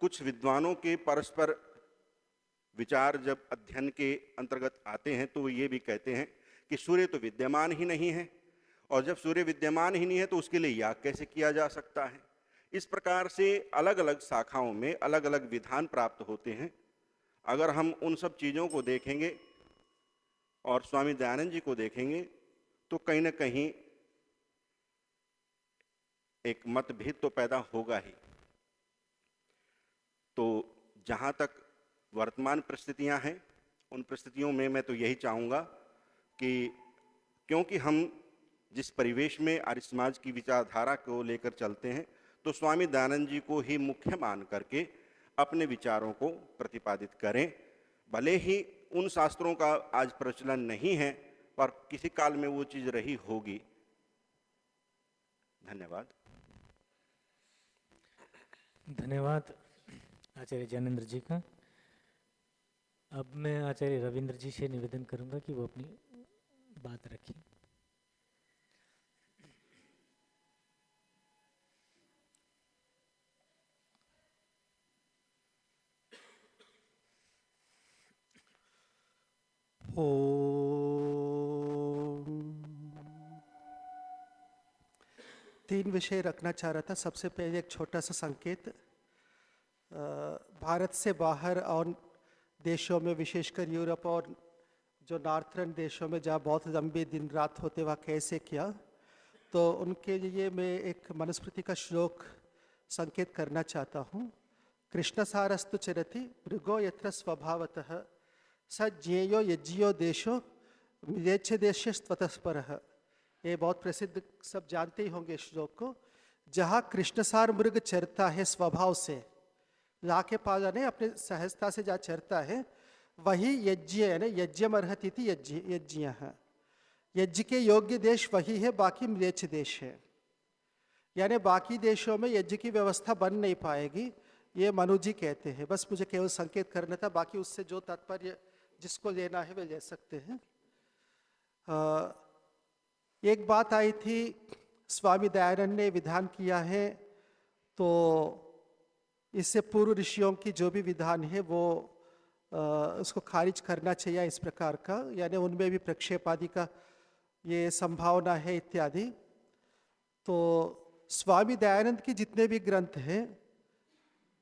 कुछ विद्वानों के परस्पर विचार जब अध्ययन के अंतर्गत आते हैं तो वो ये भी कहते हैं कि सूर्य तो विद्यमान ही नहीं है, और जब सूर्य विद्यमान ही नहीं है तो उसके लिए याग कैसे किया जा सकता है। इस प्रकार से अलग अलग शाखाओं में अलग अलग विधान प्राप्त होते हैं। अगर हम उन सब चीज़ों को देखेंगे और स्वामी दयानंद जी को देखेंगे तो कहीं ना कहीं एक मतभेद तो पैदा होगा ही। तो जहाँ तक वर्तमान परिस्थितियाँ हैं उन परिस्थितियों में मैं तो यही चाहूँगा कि क्योंकि हम जिस परिवेश में आर्य समाज की विचारधारा को लेकर चलते हैं तो स्वामी दयानंद जी को ही मुख्य मान करके अपने विचारों को प्रतिपादित करें। भले ही उन शास्त्रों का आज प्रचलन नहीं है पर किसी काल में वो चीज़ रही होगी। धन्यवाद। धन्यवाद आचार्य ज्ञानेंद्र जी का। अब मैं आचार्य रविंद्र जी से निवेदन करूंगा कि वो अपनी बात रखें। तीन विषय रखना चाह रहा था। सबसे पहले एक छोटा सा संकेत, भारत से बाहर और देशों में विशेषकर यूरोप और जो नॉर्थर्न देशों में जहाँ बहुत लंबे दिन रात होते वहाँ कैसे किया, तो उनके लिए मैं एक मनुस्मृति का श्लोक संकेत करना चाहता हूँ। कृष्णसारस्तु चरति मृगो यत्र स्वभावतः स ज्ञेयो यज्ञो देशो मिलेच्छ देश स्वतःपरः। ये बहुत प्रसिद्ध, सब जानते ही होंगे श्लोक को। जहाँ कृष्णसार मृग चरता है स्वभाव से, लाके पालने अपने सहजता से जहाँ चरता है, वही यज्ञ है ना, यज्ञमर्हति यज्ञ है। यज्ञ के योग्य देश वही है, बाकी म्लेच्छ देश है। यानी बाकी देशों में यज्ञ की व्यवस्था बन नहीं पाएगी, ये मनु जी कहते हैं। बस मुझे केवल संकेत करना था, बाकी उससे जो तात्पर्य जिसको लेना है वे ले सकते हैं। एक बात आई थी, स्वामी दयानंद ने विधान किया है तो इससे पूर्व ऋषियों की जो भी विधान है वो उसको खारिज करना चाहिए इस प्रकार का, यानी उनमें भी प्रक्षेप आदि का ये संभावना है इत्यादि। तो स्वामी दयानंद के जितने भी ग्रंथ हैं,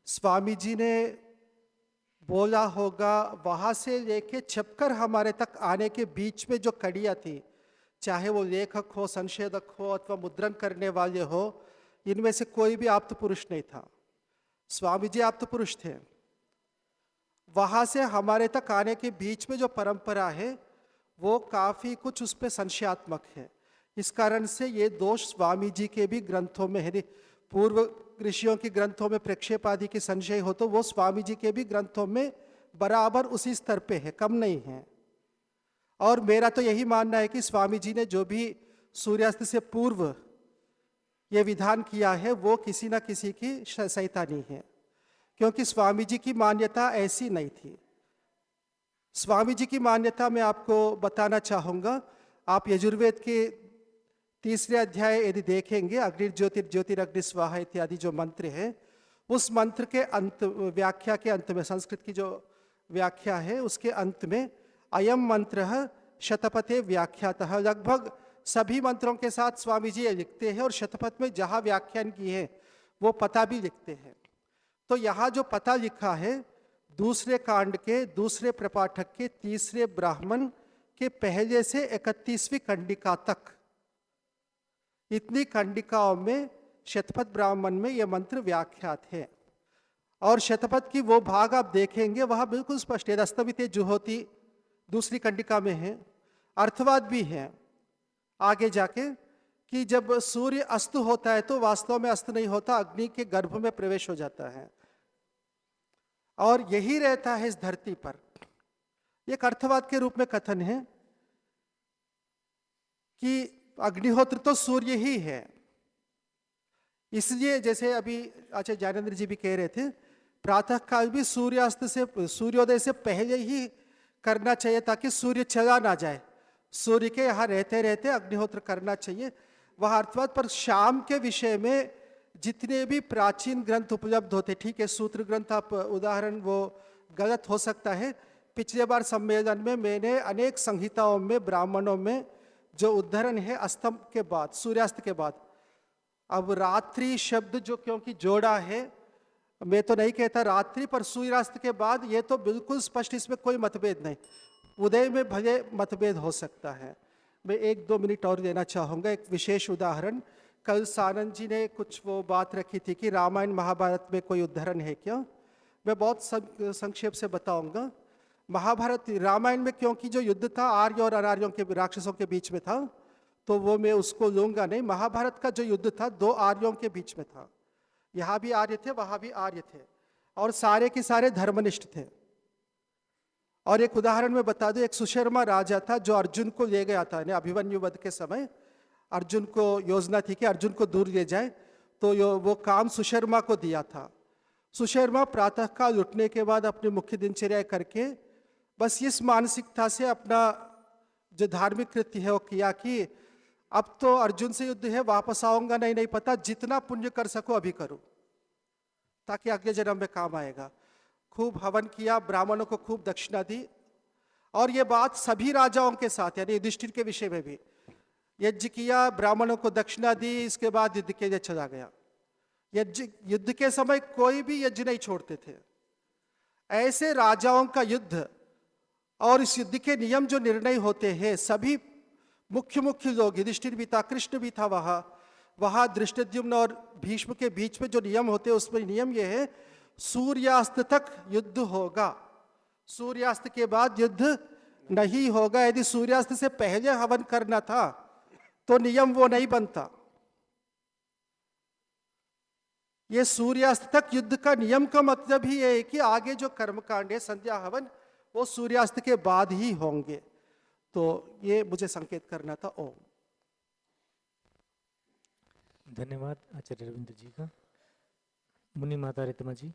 स्वामी जी ने बोला होगा, वहाँ से लेके छपकर हमारे तक आने के बीच में जो कड़ियाँ थी, चाहे वो लेखक हो, संशोधक हो अथवा मुद्रण करने वाले हो, इनमें से कोई भी आप्त पुरुष नहीं था। स्वामी जी आप्त पुरुष थे। वहाँ से हमारे तक आने के बीच में जो परंपरा है वो काफ़ी कुछ उस पर संशयात्मक है। इस कारण से ये दोष स्वामी जी के भी ग्रंथों में है। पूर्व ऋषियों के ग्रंथों में प्रक्षेप आदि की संशय हो तो वो स्वामी जी के भी ग्रंथों में बराबर उसी स्तर पे है, कम नहीं है। और मेरा तो यही मानना है कि स्वामी जी ने जो भी सूर्यास्त से पूर्व ये विधान किया है वो किसी न किसी की शैतानी है, क्योंकि स्वामी जी की मान्यता ऐसी नहीं थी। स्वामी जी की मान्यता मैं आपको बताना चाहूँगा। आप यजुर्वेद के 3 अध्याय यदि देखेंगे, अग्नि ज्योतिरग्नि स्वाहा इत्यादि जो मंत्र है, उस मंत्र के अंत, व्याख्या के अंत में, संस्कृत की जो व्याख्या है उसके अंत में अयम मंत्र शतपथे व्याख्यातः, लगभग सभी मंत्रों के साथ स्वामी जी ये लिखते हैं और शतपथ में जहाँ व्याख्यान की है वो पता भी लिखते हैं। तो यहाँ जो पता लिखा है दूसरे कांड के दूसरे प्रपाठक के तीसरे ब्राह्मण के पहले से 31वीं कंडिका तक, इतनी कंडिकाओं में शतपथ ब्राह्मण में ये मंत्र व्याख्यात है। और शतपथ की वो भाग आप देखेंगे वहाँ बिल्कुल स्पष्ट है। अस्तमिते जुहोति दूसरी कंडिका में है, अर्थवाद भी है आगे जाके कि जब सूर्य अस्त होता है तो वास्तव में अस्त नहीं होता, अग्नि के गर्भ में प्रवेश हो जाता है और यही रहता है इस धरती पर। एक अर्थवाद के रूप में कथन है कि अग्निहोत्र तो सूर्य ही है, इसलिए जैसे अभी आचार्य ज्ञानेंद्र जी भी कह रहे थे, प्रातः काल भी सूर्यास्त से, सूर्योदय से पहले ही करना चाहिए ताकि सूर्य चला ना जाए। सूर्य के यहाँ रहते रहते अग्निहोत्र करना चाहिए, वह अर्थवाद। पर शाम के विषय में जितने भी प्राचीन ग्रंथ उपलब्ध होते, ठीक है सूत्र ग्रंथ आप उदाहरण वो गलत हो सकता है, पिछले बार सम्मेलन में मैंने अनेक संहिताओं में ब्राह्मणों में जो उद्धरण है अस्तम के बाद, सूर्यास्त के बाद, अब रात्रि शब्द जो क्योंकि जोड़ा है, मैं तो नहीं कहता रात्रि, पर सूर्यास्त के बाद ये तो बिल्कुल स्पष्ट, इसमें कोई मतभेद नहीं। उदय में भले मतभेद हो सकता है। मैं 1-2 मिनट और देना चाहूँगा एक विशेष उदाहरण। कल सानंद जी ने कुछ वो बात रखी थी कि रामायण महाभारत में कोई उदाहरण है क्या। मैं बहुत संक्षेप से बताऊंगा। महाभारत रामायण में क्योंकि जो युद्ध था आर्य और अनार्यों के, राक्षसों के बीच में था, तो वो मैं उसको लूंगा नहीं। महाभारत का जो युद्ध था 2 आर्यों के बीच में था, यहाँ भी आर्य थे वहाँ भी आर्य थे और सारे के सारे धर्मनिष्ठ थे। और एक उदाहरण में बता दूं, एक सुशर्मा राजा था जो अर्जुन को ले गया था, अभिमन्यु वध के समय अर्जुन को योजना थी कि अर्जुन को दूर ले जाए, तो वो काम सुशर्मा को दिया था। सुशर्मा प्रातःकाल उठने के बाद अपनी मुख्य दिनचर्या करके बस इस मानसिकता से अपना जो धार्मिक कृत्य है वो किया कि अब तो अर्जुन से युद्ध है, वापस आऊंगा नहीं पता, जितना पुण्य कर सकूं अभी करूं ताकि अगले जन्म में काम आएगा। खूब हवन किया, ब्राह्मणों को खूब दक्षिणा दी, और ये बात सभी राजाओं के साथ, यानी युधिष्ठिर के विषय में भी, यज्ञ किया, ब्राह्मणों को दक्षिणा दी, इसके बाद युद्ध के लिए चला गया। युद्ध के समय कोई भी यज्ञ नहीं छोड़ते थे। ऐसे राजाओं का युद्ध और इस युद्ध के नियम जो निर्णय होते हैं, सभी मुख्य लोग, युधिष्ठिर भी था, कृष्ण भी था, वहाँ धृष्टद्युम्न और भीष्म के बीच में जो नियम होते हैं उसमें नियम यह है सूर्यास्त तक युद्ध होगा, सूर्यास्त के बाद युद्ध नहीं होगा। यदि सूर्यास्त से पहले हवन करना था तो नियम वो नहीं बनता। ये सूर्यास्त तक युद्ध का नियम का मतलब ही है कि आगे जो कर्मकांड है, संध्या हवन, वो सूर्यास्त के बाद ही होंगे। तो ये मुझे संकेत करना था। ओम। धन्यवाद आचार्य रविंद्र जी का। मुनि माता रितमा जी।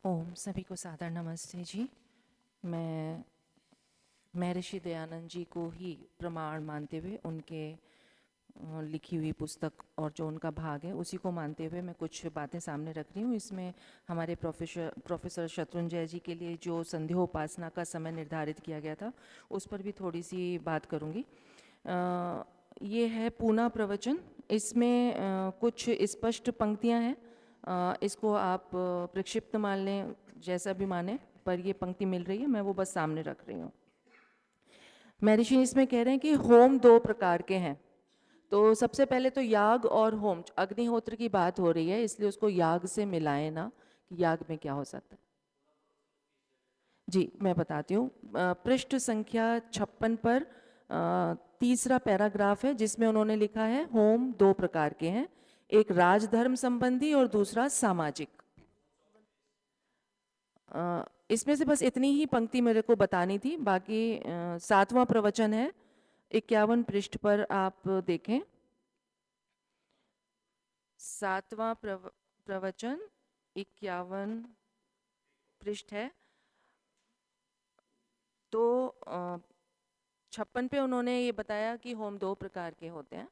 ओम। सभी को सादर नमस्ते जी। मैं ऋषि दयानंद जी को ही प्रमाण मानते हुए उनके लिखी हुई पुस्तक और जो उनका भाग है उसी को मानते हुए मैं कुछ बातें सामने रख रही हूँ। इसमें हमारे प्रोफेसर शत्रुंजय जी के लिए जो संध्योपासना का समय निर्धारित किया गया था उस पर भी थोड़ी सी बात करूँगी। ये है पूना प्रवचन। इसमें कुछ स्पष्ट पंक्तियाँ हैं, इसको आप प्रक्षिप्त मान लें, जैसा भी माने, पर ये पंक्ति मिल रही है, मैं वो बस सामने रख रही हूँ। महर्षि इसमें कह रहे हैं कि होम दो प्रकार के हैं। तो सबसे पहले तो याग और होम, अग्निहोत्र की बात हो रही है इसलिए उसको याग से मिलाएं ना, कि याग में क्या हो सकता है। जी मैं बताती हूँ। पृष्ठ संख्या 56 पर तीसरा पैराग्राफ है जिसमें उन्होंने लिखा है होम दो प्रकार के हैं, एक राजधर्म संबंधी और दूसरा सामाजिक। इसमें से बस इतनी ही पंक्ति मेरे को बतानी थी। बाकी 7वां प्रवचन है 51 पृष्ठ पर, आप देखें। 7वां प्रवचन 51 पृष्ठ है। तो 56 पे उन्होंने ये बताया कि होम दो प्रकार के होते हैं।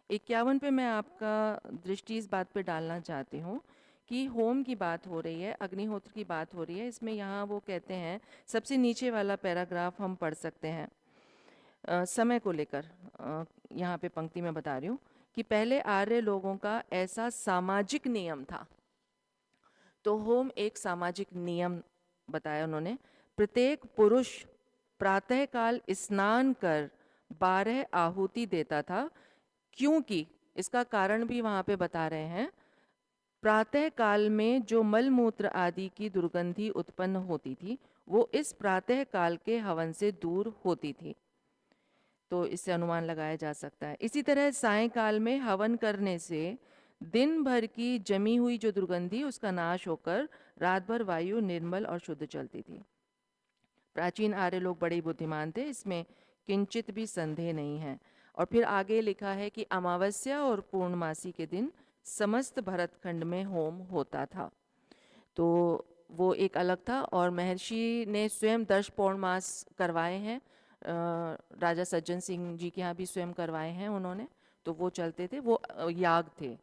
51 पे मैं आपका दृष्टि इस बात पे डालना चाहती हूँ कि होम की बात हो रही है, अग्निहोत्र की बात हो रही है। इसमें यहाँ वो कहते हैं, सबसे नीचे वाला पैराग्राफ हम पढ़ सकते हैं। समय को लेकर यहाँ पे पंक्ति में बता रही हूँ कि पहले आर्य लोगों का ऐसा सामाजिक नियम था। तो होम एक सामाजिक नियम बताया उन्होंने। प्रत्येक पुरुष प्रातःकाल स्नान कर 12 आहुति देता था, क्योंकि इसका कारण भी वहाँ पे बता रहे हैं। प्रातः काल में जो मलमूत्र आदि की दुर्गंधि उत्पन्न होती थी वो इस प्रातः काल के हवन से दूर होती थी। तो इससे अनुमान लगाया जा सकता है। इसी तरह सायंकाल में हवन करने से दिन भर की जमी हुई जो दुर्गंधि उसका नाश होकर रात भर वायु निर्मल और शुद्ध चलती थी। प्राचीन आर्य लोग बड़े बुद्धिमान थे, इसमें किंचित भी संदेह नहीं है। और फिर आगे लिखा है कि अमावस्या और पूर्णमासी के दिन समस्त भरतखंड में होम होता था। तो वो एक अलग था। और महर्षि ने स्वयं 10 पौर्णमास करवाए हैं, राजा सज्जन सिंह जी के यहाँ भी स्वयं करवाए हैं उन्होंने। तो वो चलते थे, वो याग थे,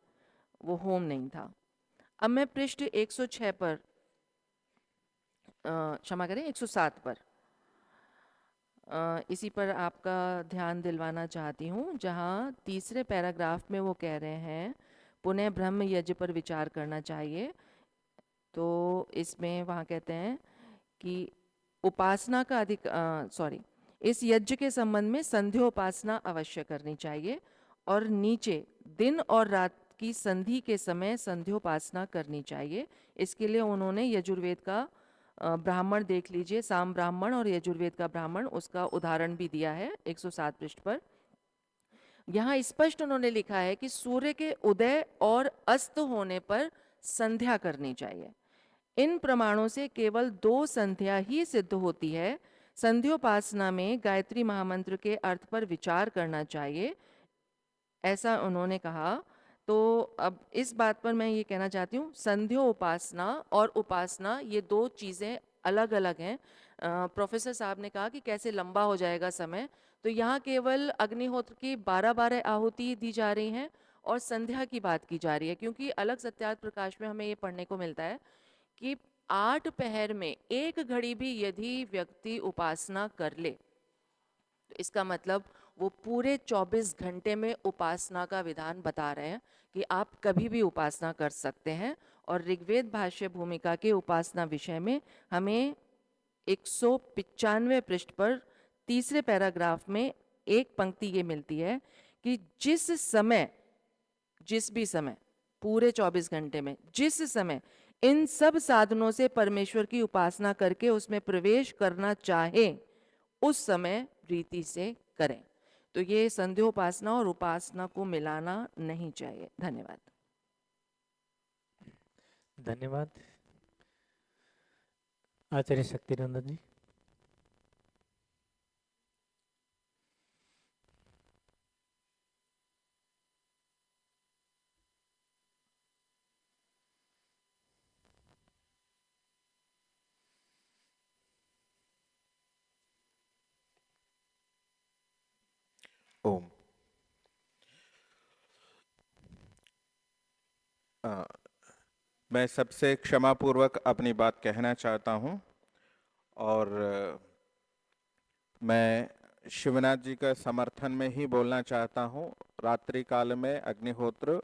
वो होम नहीं था। अब मैं पृष्ठ 106 पर, क्षमा करें 107 पर, इसी पर आपका ध्यान दिलवाना चाहती हूँ, जहाँ तीसरे पैराग्राफ में वो कह रहे हैं पुनः ब्रह्म यज्ञ पर विचार करना चाहिए। तो इसमें वहाँ कहते हैं कि उपासना का इस यज्ञ के संबंध में संध्योपासना अवश्य करनी चाहिए, और नीचे दिन और रात की संधि के समय संध्योपासना करनी चाहिए। इसके लिए उन्होंने यजुर्वेद का ब्राह्मण देख लीजिए, साम ब्राह्मण और यजुर्वेद का ब्राह्मण, उसका उदाहरण भी दिया है 107 पृष्ठ पर। यहाँ स्पष्ट उन्होंने लिखा है कि सूर्य के उदय और अस्त होने पर संध्या करनी चाहिए। इन प्रमाणों से केवल 2 संध्या ही सिद्ध होती है। संध्योपासना में गायत्री महामंत्र के अर्थ पर विचार करना चाहिए, ऐसा उन्होंने कहा। तो अब इस बात पर मैं ये कहना चाहती हूँ, संध्योपासना और उपासना ये 2 चीज़ें अलग अलग हैं। प्रोफेसर साहब ने कहा कि कैसे लंबा हो जाएगा समय, तो यहाँ केवल अग्निहोत्र की 12-12 आहुति दी जा रही हैं और संध्या की बात की जा रही है। क्योंकि अलग सत्यार्थ प्रकाश में हमें ये पढ़ने को मिलता है कि 8 पहर में 1 घड़ी भी यदि व्यक्ति उपासना कर ले, तो इसका मतलब वो पूरे 24 घंटे में उपासना का विधान बता रहे हैं कि आप कभी भी उपासना कर सकते हैं। और ऋग्वेद भाष्य भूमिका के उपासना विषय में हमें 195 पृष्ठ पर तीसरे पैराग्राफ में एक पंक्ति ये मिलती है कि जिस भी समय पूरे 24 घंटे में जिस समय इन सब साधनों से परमेश्वर की उपासना करके उसमें प्रवेश करना चाहे उस समय रीति से करें। तो ये संध्योपासना और उपासना को मिलाना नहीं चाहिए। धन्यवाद। धन्यवाद। आचार्य शक्तिनंदन जी। ओम। मैं सबसे क्षमापूर्वक अपनी बात कहना चाहता हूं और मैं शिवनाथ जी का समर्थन में ही बोलना चाहता हूं। रात्रि काल में अग्निहोत्र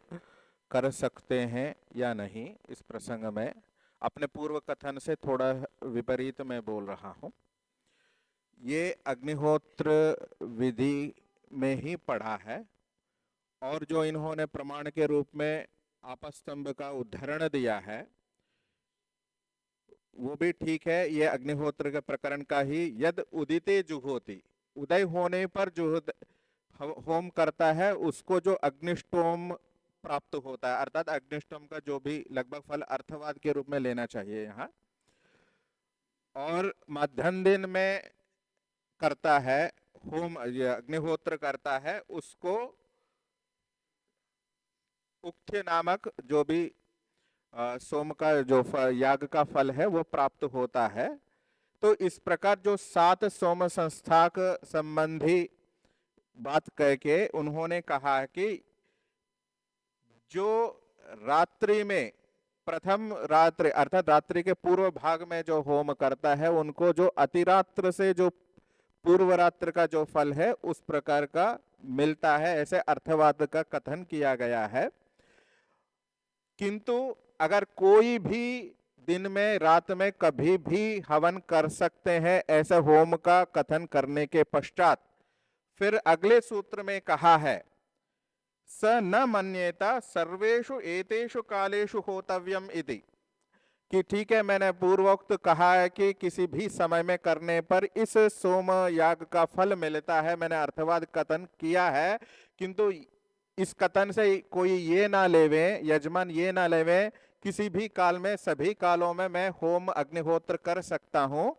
कर सकते हैं या नहीं, इस प्रसंग में अपने पूर्व कथन से थोड़ा विपरीत मैं बोल रहा हूं। ये अग्निहोत्र विधि में ही पढ़ा है और जो इन्होंने प्रमाण के रूप में आपस्तंभ का उदाहरण दिया है वो भी ठीक है। ये अग्निहोत्र के प्रकरण का ही यद उदिते जुहोति, उदय होने पर जो होम करता है उसको जो अग्निष्टोम प्राप्त होता है, अर्थात अग्निष्टोम का जो भी लगभग फल अर्थवाद के रूप में लेना चाहिए यहाँ। और मध्याह्न दिन में करता है होम, अग्निहोत्र करता है, उसको उक्थ्य नामक जो भी सोम का जो याग का फल है वो प्राप्त होता है। तो इस प्रकार जो 7 सोम संस्थाक संबंधी बात कह के उन्होंने कहा कि जो रात्रि में प्रथम रात्रि अर्थात रात्रि के पूर्व भाग में जो होम करता है उनको जो अतिरात्र से जो पूर्व रात्र का जो फल है उस प्रकार का मिलता है, ऐसे अर्थवाद का कथन किया गया है। किंतु अगर कोई भी दिन में रात में कभी भी हवन कर सकते हैं ऐसे होम का कथन करने के पश्चात फिर अगले सूत्र में कहा है स न मन्येता सर्वेषु एतेषु कालेषु होतव्यम इति, कि ठीक है मैंने पूर्वोक्त कहा है कि किसी भी समय में करने पर इस सोम याग का फल मिलता है, मैंने अर्थवाद कथन किया है। किंतु इस कथन से कोई ये ना लेवे, यजमान ये ना लेवे किसी भी काल में सभी कालों में मैं होम अग्निहोत्र कर सकता हूं,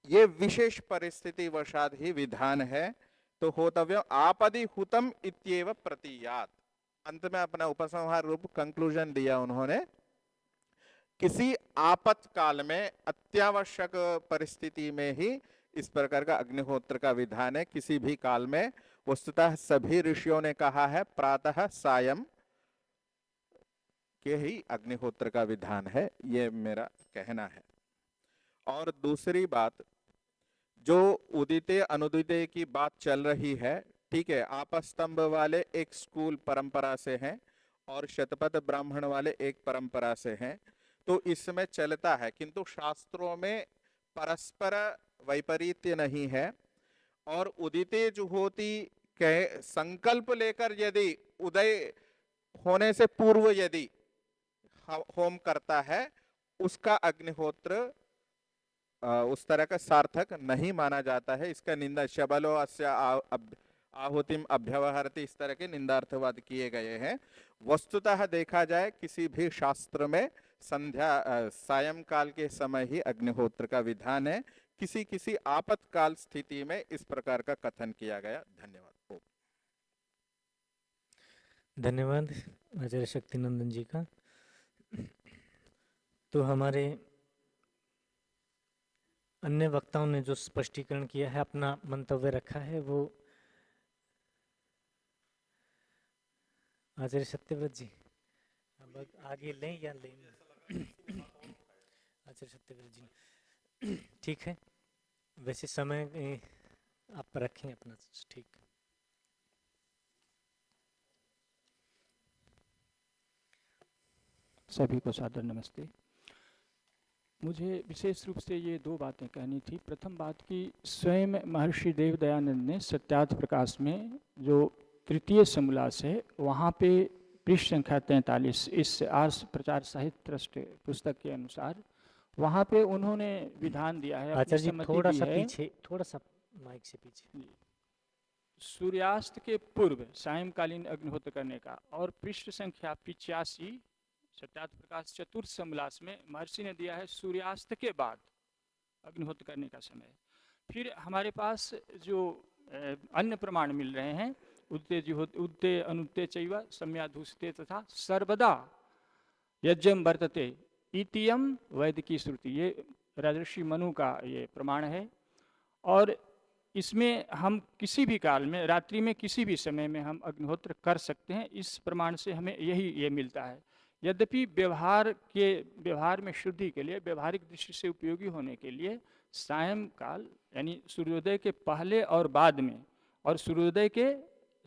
ये विशेष परिस्थिति वशात ही विधान है। तो होतव्य आपदि हुतम इत्येव प्रतीयात, अंत में अपना उपसंहार रूप कंक्लूजन दिया उन्होंने। किसी आपातकाल में अत्यावश्यक परिस्थिति में ही इस प्रकार का अग्निहोत्र का विधान है, किसी भी काल में। वस्तुतः सभी ऋषियों ने कहा है प्रातः सायं के ही अग्निहोत्र का विधान है, ये मेरा कहना है। और दूसरी बात, जो उदिते अनुदिते की बात चल रही है, ठीक है, आपस्तंभ वाले एक स्कूल परंपरा से हैं और शतपथ ब्राह्मण वाले एक परंपरा से हैं, तो इसमें चलता है। किंतु शास्त्रों में परस्पर वैपरीत्य नहीं है। और उदिते जुहोति के संकल्प लेकर यदि उदय होने से पूर्व यदि होम करता है उसका अग्निहोत्र उस तरह का सार्थक नहीं माना जाता है। इसका निंदा शबलो अस्य आहुतिम अभ्यवहरति, इस तरह के निंदार्थवाद किए गए हैं। वस्तुतः देखा जाए किसी भी शास्त्र में संध्या सायंकाल के समय ही अग्निहोत्र का विधान है, किसी किसी आपातकाल स्थिति में इस प्रकार का कथन किया गया। धन्यवाद। धन्यवाद आचार्य शक्तिनंदन जी का। तो हमारे अन्य वक्ताओं ने जो स्पष्टीकरण किया है, अपना मंतव्य रखा है, वो आचार्य सत्यव्रत जी अब आगे लें या लें? आचार्य सत्यव्रत जी ठीक है, वैसे समय आप रखें अपना, ठीक। सभी को सादर नमस्ते। मुझे विशेष रूप से ये 2 बातें कहनी थी। प्रथम बात कि स्वयं महर्षि देव दयानंद ने सत्यार्थ प्रकाश में जो तृतीय समोल्लास है वहाँ पे पृष्ठ संख्या 43 इस आर्ष प्रचार साहित्य ट्रस्ट पुस्तक के अनुसार वहाँ पे उन्होंने विधान दिया है। आचार्य जी थोड़ा सा पीछे, थोड़ा सा माइक से पीछे। सूर्यास्त के पूर्व सायंकालीन अग्निहोत्र करने का। और पृष्ठ संख्या 85 सत्यार्थ प्रकाश चतुर्थ समोल्लास में महर्षि ने दिया है सूर्यास्त के बाद अग्निहोत्र करने का समय। फिर हमारे पास जो अन्य प्रमाण मिल रहे हैं, उद्ते अनुत्ते चैव सम्याधुस्ते तथा सर्वदा यज्ञम वर्तते इतियम वैदिकी श्रुति, ये राजर्षि मनु का ये प्रमाण है। और इसमें हम किसी भी काल में रात्रि में किसी भी समय में हम अग्निहोत्र कर सकते हैं, इस प्रमाण से हमें यही ये मिलता है। यद्यपि व्यवहार में शुद्धि के लिए, व्यवहारिक दृष्टि से उपयोगी होने के लिए सायंकाल यानी सूर्योदय के पहले और बाद में, और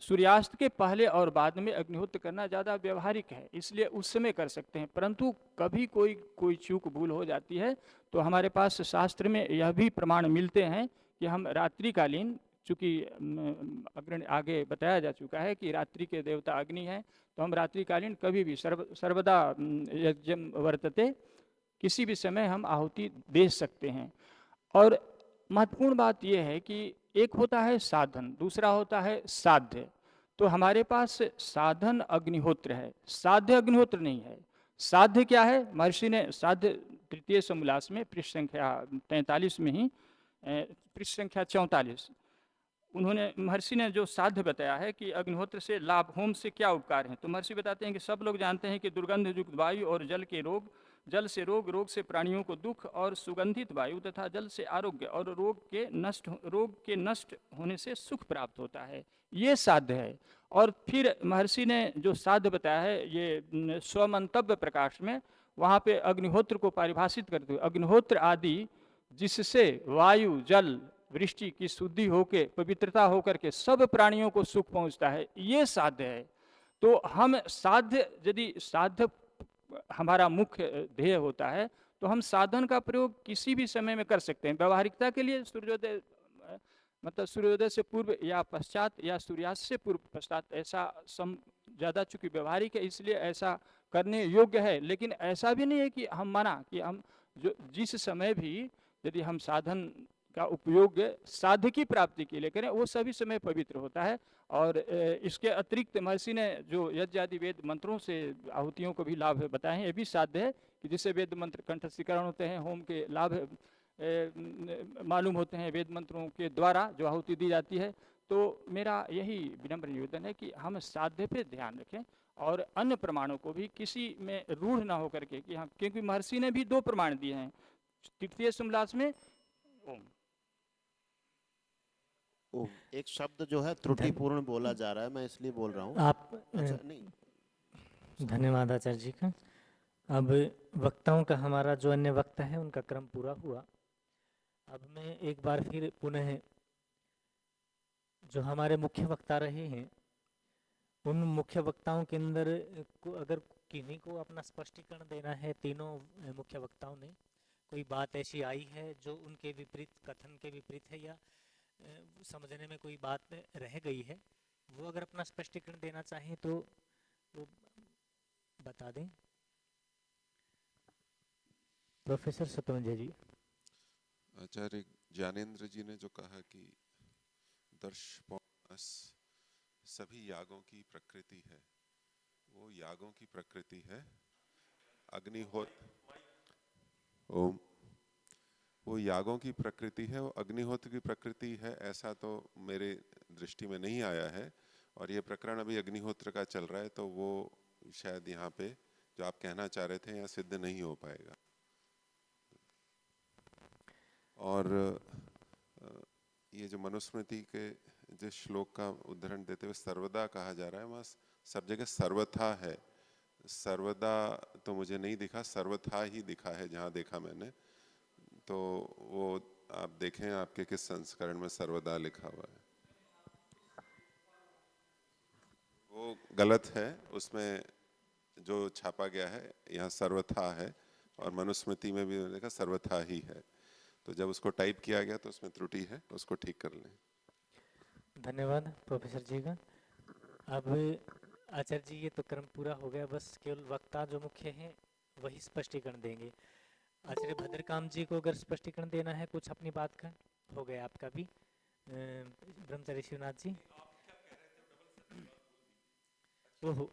सूर्यास्त के पहले और बाद में अग्निहोत्र करना ज़्यादा व्यवहारिक है, इसलिए उस समय कर सकते हैं। परंतु कभी कोई चूक भूल हो जाती है तो हमारे पास शास्त्र में यह भी प्रमाण मिलते हैं कि हम रात्रिकालीन, चूँकि अग्नि आगे बताया जा चुका है कि रात्रि के देवता अग्नि हैं, तो हम रात्रिकालीन कभी भी सर्वदा यज्ञम वर्तते, किसी भी समय हम आहुति दे सकते हैं। और महत्वपूर्ण बात यह है कि एक होता है साधन, दूसरा होता है साध्य। तो हमारे पास साधन अग्निहोत्र है, साध्य अग्निहोत्र नहीं है। साध्य क्या है? महर्षि ने साध्य तृतीय समोल्लास में पृष्ठ संख्या 43 में ही, पृष्ठ संख्या 44, उन्होंने महर्षि ने जो साध्य बताया है कि अग्निहोत्र से लाभ, होम से क्या उपकार हैं, तो महर्षि बताते हैं कि सब लोग जानते हैं कि दुर्गंध युक्त वायु और जल के रोग, जल से रोग, रोग से प्राणियों को दुख, और सुगंधित वायु तथा जल से आरोग्य, और रोग के नष्ट होने से सुख प्राप्त होता है। ये साध्य है। और फिर महर्षि ने जो साध्य बताया है ये स्वमंतव्य प्रकाश में, वहाँ पे अग्निहोत्र को परिभाषित करते हुए, अग्निहोत्र आदि जिससे वायु, जल, वृष्टि की शुद्धि होके, पवित्रता होकर के सब प्राणियों को सुख पहुँचता है, ये साध्य है। तो हम साध्य, यदि साध्य हमारा मुख्य ध्येय होता है तो हम साधन का प्रयोग किसी भी समय में कर सकते हैं। व्यवहारिकता के लिए सूर्योदय, मतलब सूर्योदय से पूर्व या पश्चात, या सूर्यास्त से पूर्व पश्चात, ऐसा ज़्यादा चूँकि व्यवहारिक है इसलिए ऐसा करने योग्य है। लेकिन ऐसा भी नहीं है कि हम मना, कि हम जिस समय भी यदि हम साधन का उपयोग साध्य की प्राप्ति के लिए करें, वो सभी समय पवित्र होता है। और इसके अतिरिक्त महर्षि ने जो यज्ञ आदि वेद मंत्रों से आहुतियों को भी लाभ बताए हैं, ये भी साध्य है कि जिससे वेद मंत्र कंठस्थीकरण होते हैं, होम के लाभ मालूम होते हैं वेद मंत्रों के द्वारा जो आहुति दी जाती है। तो मेरा यही विनम्र निवेदन है कि हम साध्य पे ध्यान रखें और अन्य प्रमाणों को भी किसी में रूढ़ ना होकर के, कि हाँ, क्योंकि महर्षि ने भी 2 प्रमाण दिए हैं तृतीय समोल्लास में। ओम एक शब्द जो है त्रुटिपूर्ण बोला जा रहा है, मैं इसलिए बोल रहा हूँ। आप अच्छा, नहीं, धन्यवाद आचार्य जी का। अब वक्ताओं का हमारा जो अन्य वक्ता है उनका क्रम पूरा हुआ। अब मैं एक बार फिर पुनः जो हमारे मुख्य वक्ता रहे हैं उन मुख्य वक्ताओं के अंदर अगर किन्हीं को अपना स्पष्टीकरण देना है, तीनों मुख्य वक्ताओं ने कोई बात ऐसी आई है जो उनके विपरीत, कथन के विपरीत है, या समझने में कोई बात रह गई है, वो अगर अपना स्पष्टीकरण देना चाहें तो वो बता दें। प्रोफेसर सतवंजय जी। आचार्य ज्ञानेंद्र जी ने जो कहा कि दर्शपौर्णस सभी यागों की प्रकृति है, वो यागों की प्रकृति है। अग्निहोत्र, ओम, वो यागों की प्रकृति है, वो अग्निहोत्र की प्रकृति है, ऐसा तो मेरे दृष्टि में नहीं आया है। और ये प्रकरण अभी अग्निहोत्र का चल रहा है, तो वो शायद यहाँ पे जो आप कहना चाह रहे थे यहाँ सिद्ध नहीं हो पाएगा। और ये जो मनुस्मृति के जिस श्लोक का उदाहरण देते हुए सर्वदा कहा जा रहा है, वहाँ सब जगह सर्वथा है। सर्वदा तो मुझे नहीं दिखा, सर्वथा ही दिखा है जहाँ देखा मैंने। तो वो आप देखें आपके किस संस्करण में सर्वदा लिखा हुआ है, वो गलत है। उसमें जो छापा गया है यहाँ सर्वथा है, और मनुस्मृति में भी देखा सर्वथा ही है। तो जब उसको टाइप किया गया तो उसमें त्रुटि है, उसको ठीक कर लें। धन्यवाद प्रोफेसर जी का। अब आचार्य जी ये तो क्रम पूरा हो गया, बस केवल वक्ता जो मुख्य हैं वही स्पष्टीकरण देंगे। आचार्य भद्रकाम जी को अगर स्पष्टीकरण देना है कुछ अपनी बात का, हो गया आपका भी। ब्रह्मचारी शिवनाथ जी।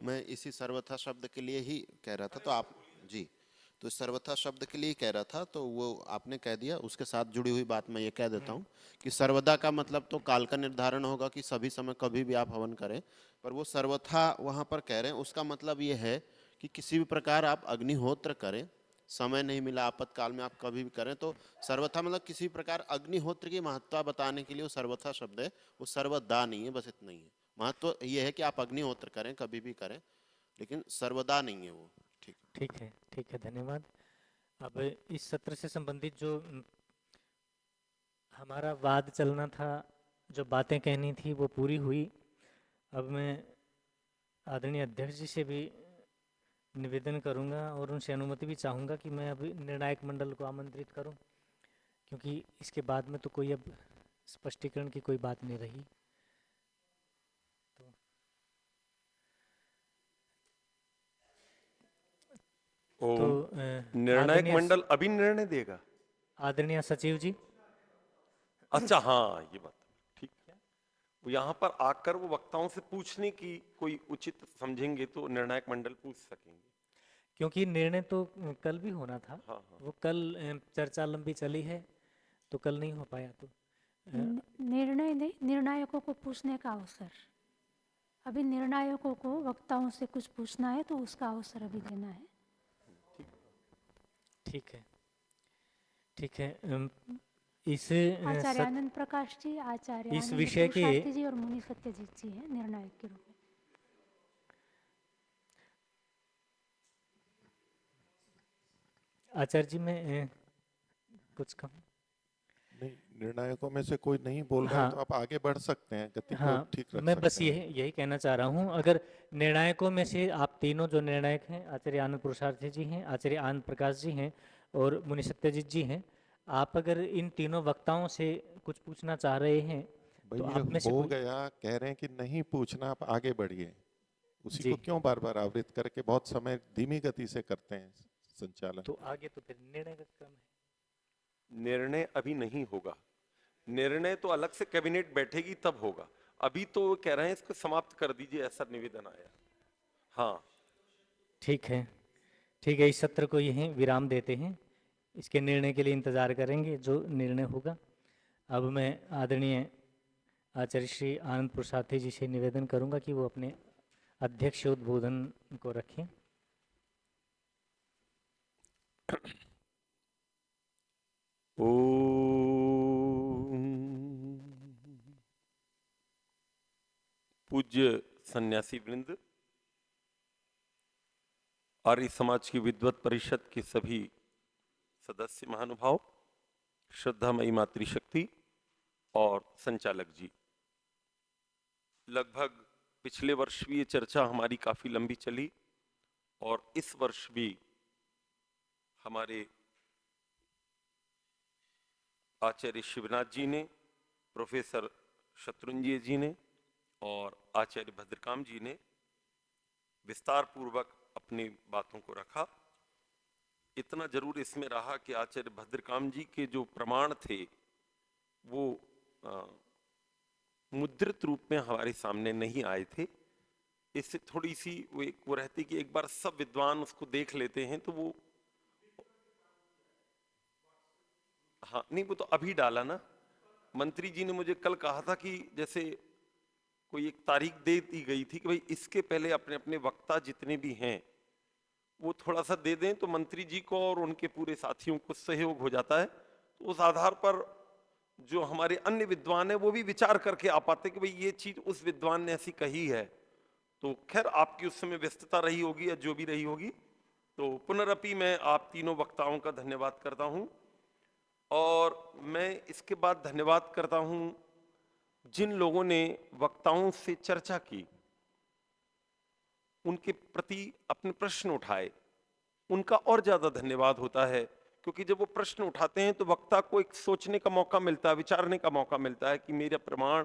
मैं इसी सर्वथा शब्द के लिए ही कह रहा था, तो आप जी, तो सर्वथा शब्द के लिए कह रहा था, तो वो आपने कह दिया। उसके साथ जुड़ी हुई बात मैं ये कह देता हूँ कि सर्वदा का मतलब तो काल का निर्धारण होगा कि सभी समय कभी भी आप हवन करें, पर वो सर्वथा वहाँ पर कह रहे हैं, उसका मतलब ये है कि किसी भी प्रकार आप अग्निहोत्र करें, समय नहीं मिला आपातकाल में आप कभी भी करें, तो सर्वथा मतलब किसी प्रकार अग्निहोत्र की महत्ता बताने के लिए वो सर्वथा शब्द है, वो सर्वदा नहीं है, बस इतना ही है। महत्व ये है कि आप अग्निहोत्र करें, कभी भी करें, लेकिन सर्वदा नहीं है वो। ठीक। ठीक है, धन्यवाद। अब इस सत्र से संबंधित जो हमारा वाद चलना था, जो बातें कहनी थी, वो पूरी हुई। अब मैं आदरणीय अध्यक्ष जी से भी निवेदन करूंगा और उनसे अनुमति भी चाहूंगा कि मैं अभी निर्णायक मंडल को आमंत्रित करूं, क्योंकि इसके बाद में तो कोई अब स्पष्टीकरण की कोई बात नहीं रही। तो निर्णायक मंडल अभी निर्णय देगा? आदरणीय सचिव जी। अच्छा, हाँ, ये बात ठीक है। वो यहाँ पर आकर वो वक्ताओं से पूछने की कोई उचित समझेंगे तो निर्णायक मंडल पूछ सकेंगे, क्योंकि निर्णय तो कल भी होना था। हाँ, हाँ। वो कल चर्चा लंबी चली है तो कल नहीं हो पाया। तो निर्णय नहीं, निर्णायकों को पूछने का अवसर। अभी निर्णायकों को वक्ताओं से कुछ पूछना है तो उसका अवसर अभी देना है। ठीक है। इस आचार्य आनंद प्रकाश जी, आचार्य इस आनंद विषय के पुरुषार्थी जी और मुनि सत्यजीत जी हैं निर्णायक के रूप में। आचार्य जी, मैं कुछ कहूँ? नहीं, निर्णायकों में से कोई नहीं बोल रहा है तो आप आगे बढ़ सकते हैं, गति को ठीक रख मैं बस सकते हैं। यही कहना चाह रहा हूँ। अगर निर्णायकों में से आप तीनों जो निर्णायक हैं, आचार्य आनंद पुरुषार्थी जी हैं, आचार्य आनंद प्रकाश जी हैं और मुनि सत्यजीत जी हैं, आप अगर इन तीनों वक्ताओं से कुछ पूछना चाह रहे हैं तो आप में से हो कोई... गया, कह रहे हैं कि नहीं पूछना, आप आगे बढ़िए। उसी जी। को क्यों बार बार आवृत करके बहुत समय धीमी गति से करते हैं संचालन? तो आगे तो फिर निर्णय का क्रम है। निर्णय अभी नहीं होगा। निर्णय तो अलग से कैबिनेट बैठेगी तब होगा। अभी तो वो कह रहे हैं इसको समाप्त कर दीजिए, ऐसा निवेदन आया। हाँ, ठीक है, इस सत्र को यहीं विराम देते हैं। इसके निर्णय के लिए इंतजार करेंगे, जो निर्णय होगा। अब मैं आदरणीय आचार्य श्री आनंद पुरुषार्थी जी से निवेदन करूंगा कि वो अपने अध्यक्ष उद्बोधन को रखें। पूज्य सन्यासी वृंद, आर्य समाज की विद्वत परिषद के सभी सदस्य महानुभाव, श्रद्धामयी मातृशक्ति और संचालक जी, लगभग पिछले वर्ष भी ये चर्चा हमारी काफी लंबी चली और इस वर्ष भी हमारे आचार्य शिवनाथ जी ने, प्रोफेसर शत्रुंजय जी ने और आचार्य भद्रकाम जी ने विस्तार पूर्वक अपनी बातों को रखा। इतना जरूर इसमें रहा कि आचार्य भद्रकाम जी के जो प्रमाण थे वो मुद्रित रूप में हमारे सामने नहीं आए थे। इससे थोड़ी सी वो रहती कि एक बार सब विद्वान उसको देख लेते हैं तो वो, हाँ नहीं, वो तो अभी डाला ना। मंत्री जी ने मुझे कल कहा था कि जैसे कोई एक तारीख दे दी गई थी कि भाई इसके पहले अपने अपने वक्ता जितने भी हैं वो थोड़ा सा दे दें तो मंत्री जी को और उनके पूरे साथियों को सहयोग हो जाता है। तो उस आधार पर जो हमारे अन्य विद्वान है वो भी विचार करके आ पाते कि भाई ये चीज उस विद्वान ने ऐसी कही है। तो खैर आपकी उस समय व्यस्तता रही होगी या जो भी रही होगी, तो पुनरअपि मैं आप तीनों वक्ताओं का धन्यवाद करता हूं। और मैं इसके बाद धन्यवाद करता हूं जिन लोगों ने वक्ताओं से चर्चा की, उनके प्रति अपने प्रश्न उठाए, उनका और ज्यादा धन्यवाद होता है, क्योंकि जब वो प्रश्न उठाते हैं तो वक्ता को एक सोचने का मौका मिलता है, विचारने का मौका मिलता है कि मेरा प्रमाण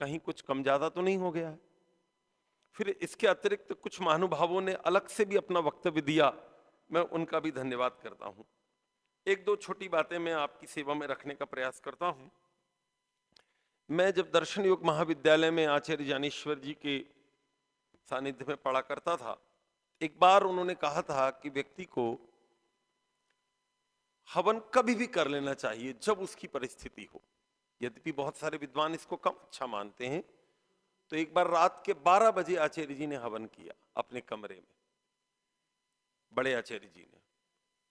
कहीं कुछ कम ज्यादा तो नहीं हो गया है। फिर इसके अतिरिक्त कुछ महानुभावों ने अलग से भी अपना वक्तव्य दिया, मैं उनका भी धन्यवाद करता हूं। एक दो छोटी बातें मैं आपकी सेवा में रखने का प्रयास करता हूं। मैं जब दर्शन योग महाविद्यालय में आचार्य ज्ञानेश्वर जी के सानिध्य में पढ़ा करता था, एक बार उन्होंने कहा था कि व्यक्ति को हवन कभी भी कर लेना चाहिए जब उसकी परिस्थिति हो। यद्यपि बहुत सारे विद्वान इसको कम अच्छा मानते हैं। तो एक बार रात के 12 बजे आचार्य जी ने हवन किया अपने कमरे में, बड़े आचार्य जी ने।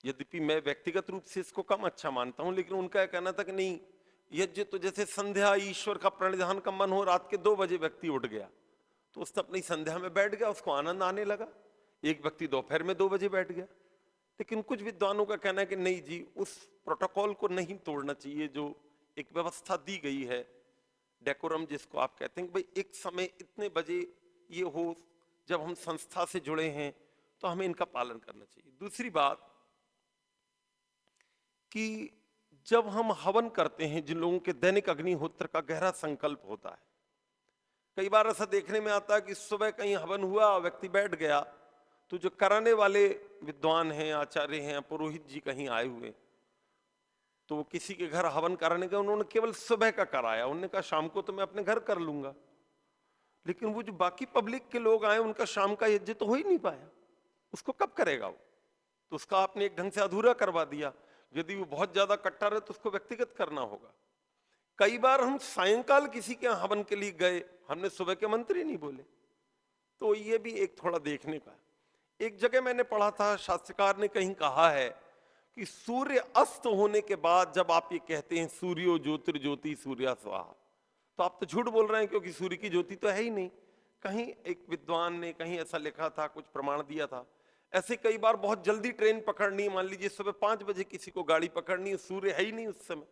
यद्यपि मैं व्यक्तिगत रूप से इसको कम अच्छा मानता हूं, लेकिन उनका कहना था कि नहीं, यज्ञ तो जैसे संध्या, ईश्वर का प्रणिधान का मन हो, रात के 2 बजे व्यक्ति उठ गया तो उसने अपनी संध्या में बैठ गया, उसको आनंद आने लगा। एक व्यक्ति दोपहर में 2 बजे बैठ गया। लेकिन कुछ विद्वानों का कहना है कि नहीं जी, उस प्रोटोकॉल को नहीं तोड़ना चाहिए जो एक व्यवस्था दी गई है, डेकोरम जिसको आप कहते हैं कि भाई एक समय इतने बजे ये हो, जब हम संस्था से जुड़े हैं तो हमें इनका पालन करना चाहिए। दूसरी बात कि जब हम हवन करते हैं, जिन लोगों के दैनिक अग्निहोत्र का गहरा संकल्प होता है, कई बार ऐसा देखने में आता है कि सुबह कहीं हवन हुआ, व्यक्ति बैठ गया, तो जो कराने वाले विद्वान हैं, आचार्य हैं, पुरोहित जी कहीं आए हुए, तो वो किसी के घर हवन कराने गए, उन्होंने केवल सुबह का कराया, उन्होंने कहा शाम को तो मैं अपने घर कर लूंगा। लेकिन वो जो बाकी पब्लिक के लोग आए, उनका शाम का यज्ञ तो हो ही नहीं पाया, उसको कब करेगा वो? तो उसका आपने एक ढंग से अधूरा करवा दिया। यदि वो बहुत ज्यादा कट्टर है तो उसको व्यक्तिगत करना होगा। कई बार हम सायंकाल किसी के यहाँ हवन के लिए गए, हमने सुबह के मंत्र ही नहीं बोले, तो ये भी एक थोड़ा देखने का। एक जगह मैंने पढ़ा था, शास्त्रकार ने कहीं कहा है कि सूर्य अस्त होने के बाद जब आप ये कहते हैं सूर्यो ज्योतिर्ज्योति सूर्या स्वाहा, तो आप तो झूठ बोल रहे हैं, क्योंकि सूर्य की ज्योति तो है ही नहीं। कहीं एक विद्वान ने कहीं ऐसा लिखा था, कुछ प्रमाण दिया था। ऐसे कई बार बहुत जल्दी ट्रेन पकड़नी, मान लीजिए सुबह 5 बजे किसी को गाड़ी पकड़नी है, सूर्य है ही नहीं उस समय,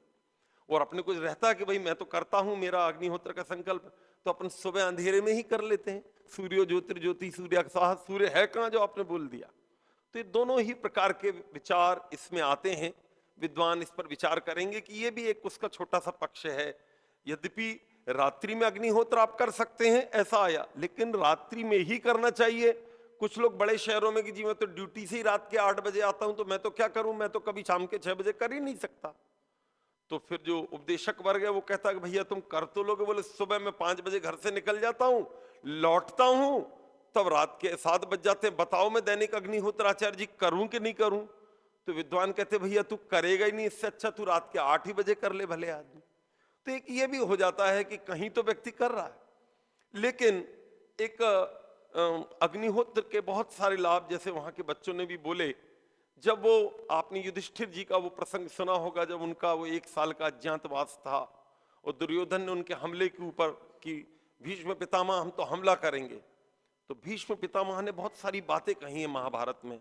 और अपने कुछ रहता है कि भाई मैं तो करता हूं, मेरा अग्निहोत्र का संकल्प, तो अपन सुबह अंधेरे में ही कर लेते हैं, सूर्यो ज्योतिर्ज्योति सूर्या स्वाहा, सूर्य है कहां जो आपने बोल दिया। तो ये दोनों ही प्रकार के विचार इसमें आते हैं। विद्वान इस पर विचार करेंगे कि ये भी एक उसका छोटा सा पक्ष है। यद्यपि रात्रि में अग्निहोत्र आप कर सकते हैं, ऐसा आया, लेकिन रात्रि में ही करना चाहिए। कुछ लोग बड़े शहरों में कि जी मैं तो ड्यूटी से ही रात के 8 बजे आता हूं, तो मैं तो क्या करूं, मैं तो कभी शाम के 6 बजे कर ही नहीं सकता। तो फिर जो उपदेशक वर्ग है वो कहता है कि भैया तुम कर तो लोगे, बोले सुबह मैं 5 बजे घर से निकल जाता हूं, लौटता हूं तब रात के 7 बज जाते हैं, बताओ मैं दैनिक अग्निहोत्र आचार्य जी करूं कि नहीं करूं? तो विद्वान कहते भैया तू करेगा ही नहीं, इससे अच्छा तू रात के 8 ही बजे कर ले भले आदमी। तो एक ये भी हो जाता है कि कहीं तो व्यक्ति कर रहा है, लेकिन एक अग्निहोत्र के बहुत सारे लाभ, जैसे वहां के बच्चों ने भी बोले, जब वो आपने युधिष्ठिर जी का वो प्रसंग सुना होगा, जब उनका वो 1 साल का अज्ञातवास था और दुर्योधन ने उनके हमले के ऊपर कि भीष्म पितामह हम तो हमला करेंगे, तो भीष्म पितामह ने बहुत सारी बातें कही है महाभारत में।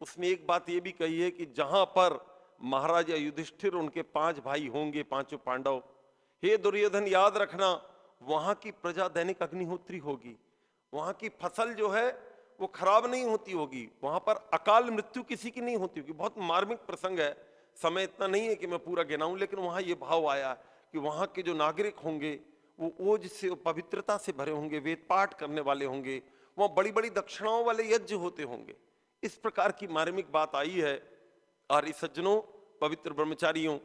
उसमें एक बात ये भी कही है कि जहां पर महाराजा युधिष्ठिर उनके 5 भाई होंगे, 5 पांडव, हे दुर्योधन याद रखना वहां की प्रजा दैनिक अग्निहोत्री होगी, वहां की फसल जो है वो खराब नहीं होती होगी, वहां पर अकाल मृत्यु किसी की नहीं होती होगी। बहुत मार्मिक प्रसंग है, समय इतना नहीं है कि मैं पूरा गिनाऊं, लेकिन वहां ये भाव आया कि वहां के जो नागरिक होंगे वो ओज से, पवित्रता से भरे होंगे, वेद पाठ करने वाले होंगे, वहां बड़ी बड़ी दक्षिणाओं वाले यज्ञ होते होंगे। इस प्रकार की मार्मिक बात आई है। आर्य सज्जनों, पवित्र ब्रह्मचारियों,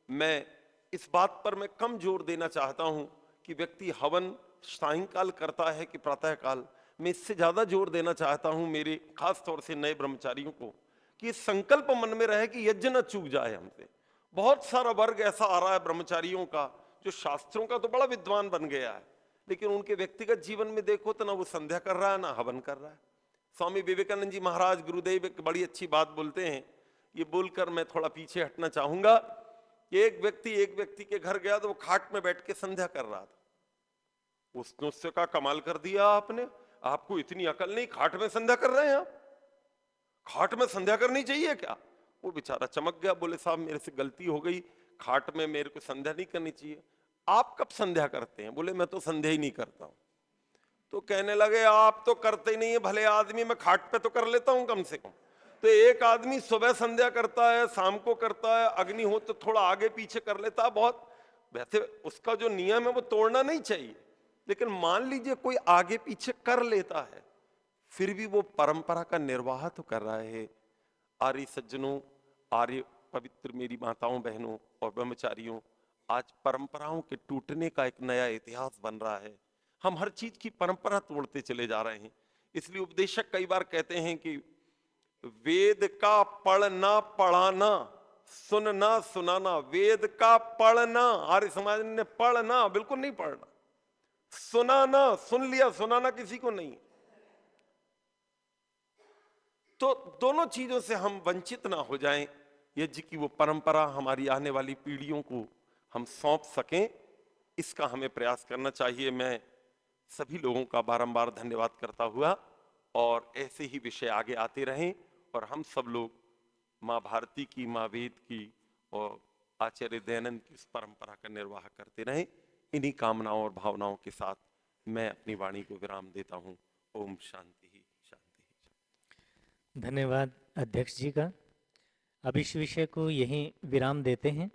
मैं इस बात पर मैं कम जोर देना चाहता हूं कि व्यक्ति हवन सायंकाल करता है कि प्रातःकाल। मैं इससे ज्यादा जोर देना चाहता हूं मेरे खास तौर से नए ब्रह्मचारियों को कि संकल्प मन में रहे कि यज्ञ न चूक जाए हमसे। बहुत सारा वर्ग ऐसा आ रहा है ब्रह्मचारियों का जो शास्त्रों का तो बड़ा विद्वान बन गया है, लेकिन उनके व्यक्तिगत जीवन में देखो तो ना वो संध्या कर रहा है ना हवन कर रहा है। स्वामी विवेकानंद जी महाराज गुरुदेव एक बड़ी अच्छी बात बोलते हैं, ये बोलकर मैं थोड़ा पीछे हटना चाहूंगा कि एक व्यक्ति के घर गया तो वो खाट में बैठ के संध्या कर रहा था। उसने उससे कहा कमाल कर दिया आपने, आपको इतनी अकल नहीं, खाट में संध्या कर रहे हैं आप, खाट में संध्या करनी चाहिए क्या? वो बेचारा चमक गया, बोले साहब मेरे से गलती हो गई, खाट में मेरे को संध्या नहीं करनी चाहिए। आप कब संध्या करते हैं? बोले मैं तो संध्या ही नहीं करता हूं। तो कहने लगे आप तो करते ही नहीं है भले आदमी, मैं खाट पे तो कर लेता हूं कम से कम। तो एक आदमी सुबह संध्या करता है, शाम को करता है, अग्निहोत्र तो थोड़ा आगे पीछे कर लेता है, बहुत वैसे उसका जो नियम है वो तोड़ना नहीं चाहिए, लेकिन मान लीजिए कोई आगे पीछे कर लेता है, फिर भी वो परंपरा का निर्वाह तो कर रहा है। आर्य सज्जनों, आर्य पवित्र मेरी माताओं बहनों और ब्रह्मचारियों, आज परंपराओं के टूटने का एक नया इतिहास बन रहा है। हम हर चीज की परंपरा तोड़ते चले जा रहे हैं। इसलिए उपदेशक कई बार कहते हैं कि वेद का पढ़ना पढ़ाना, सुनना सुनाना, वेद का पढ़ना, आर्य समाज ने पढ़ना बिल्कुल नहीं पढ़ना, सुनाना सुन लिया, सुनाना किसी को नहीं। तो दोनों चीजों से हम वंचित ना हो जाएं, यज्ञ की वो परंपरा हमारी आने वाली पीढ़ियों को हम सौंप सकें, इसका हमें प्रयास करना चाहिए। मैं सभी लोगों का बारंबार धन्यवाद करता हुआ और ऐसे ही विषय आगे आते रहें और हम सब लोग माँ भारती की, माँ वेद की और आचार्य दयानंद की इस परंपरा का निर्वाह करते रहें। इन्हीं कामनाओं और भावनाओं के साथ मैं अपनी वाणी को विराम देता हूँ। ओम शांति ही शांति। धन्यवाद अध्यक्ष जी का। अब इस विषय को यहीं विराम देते हैं।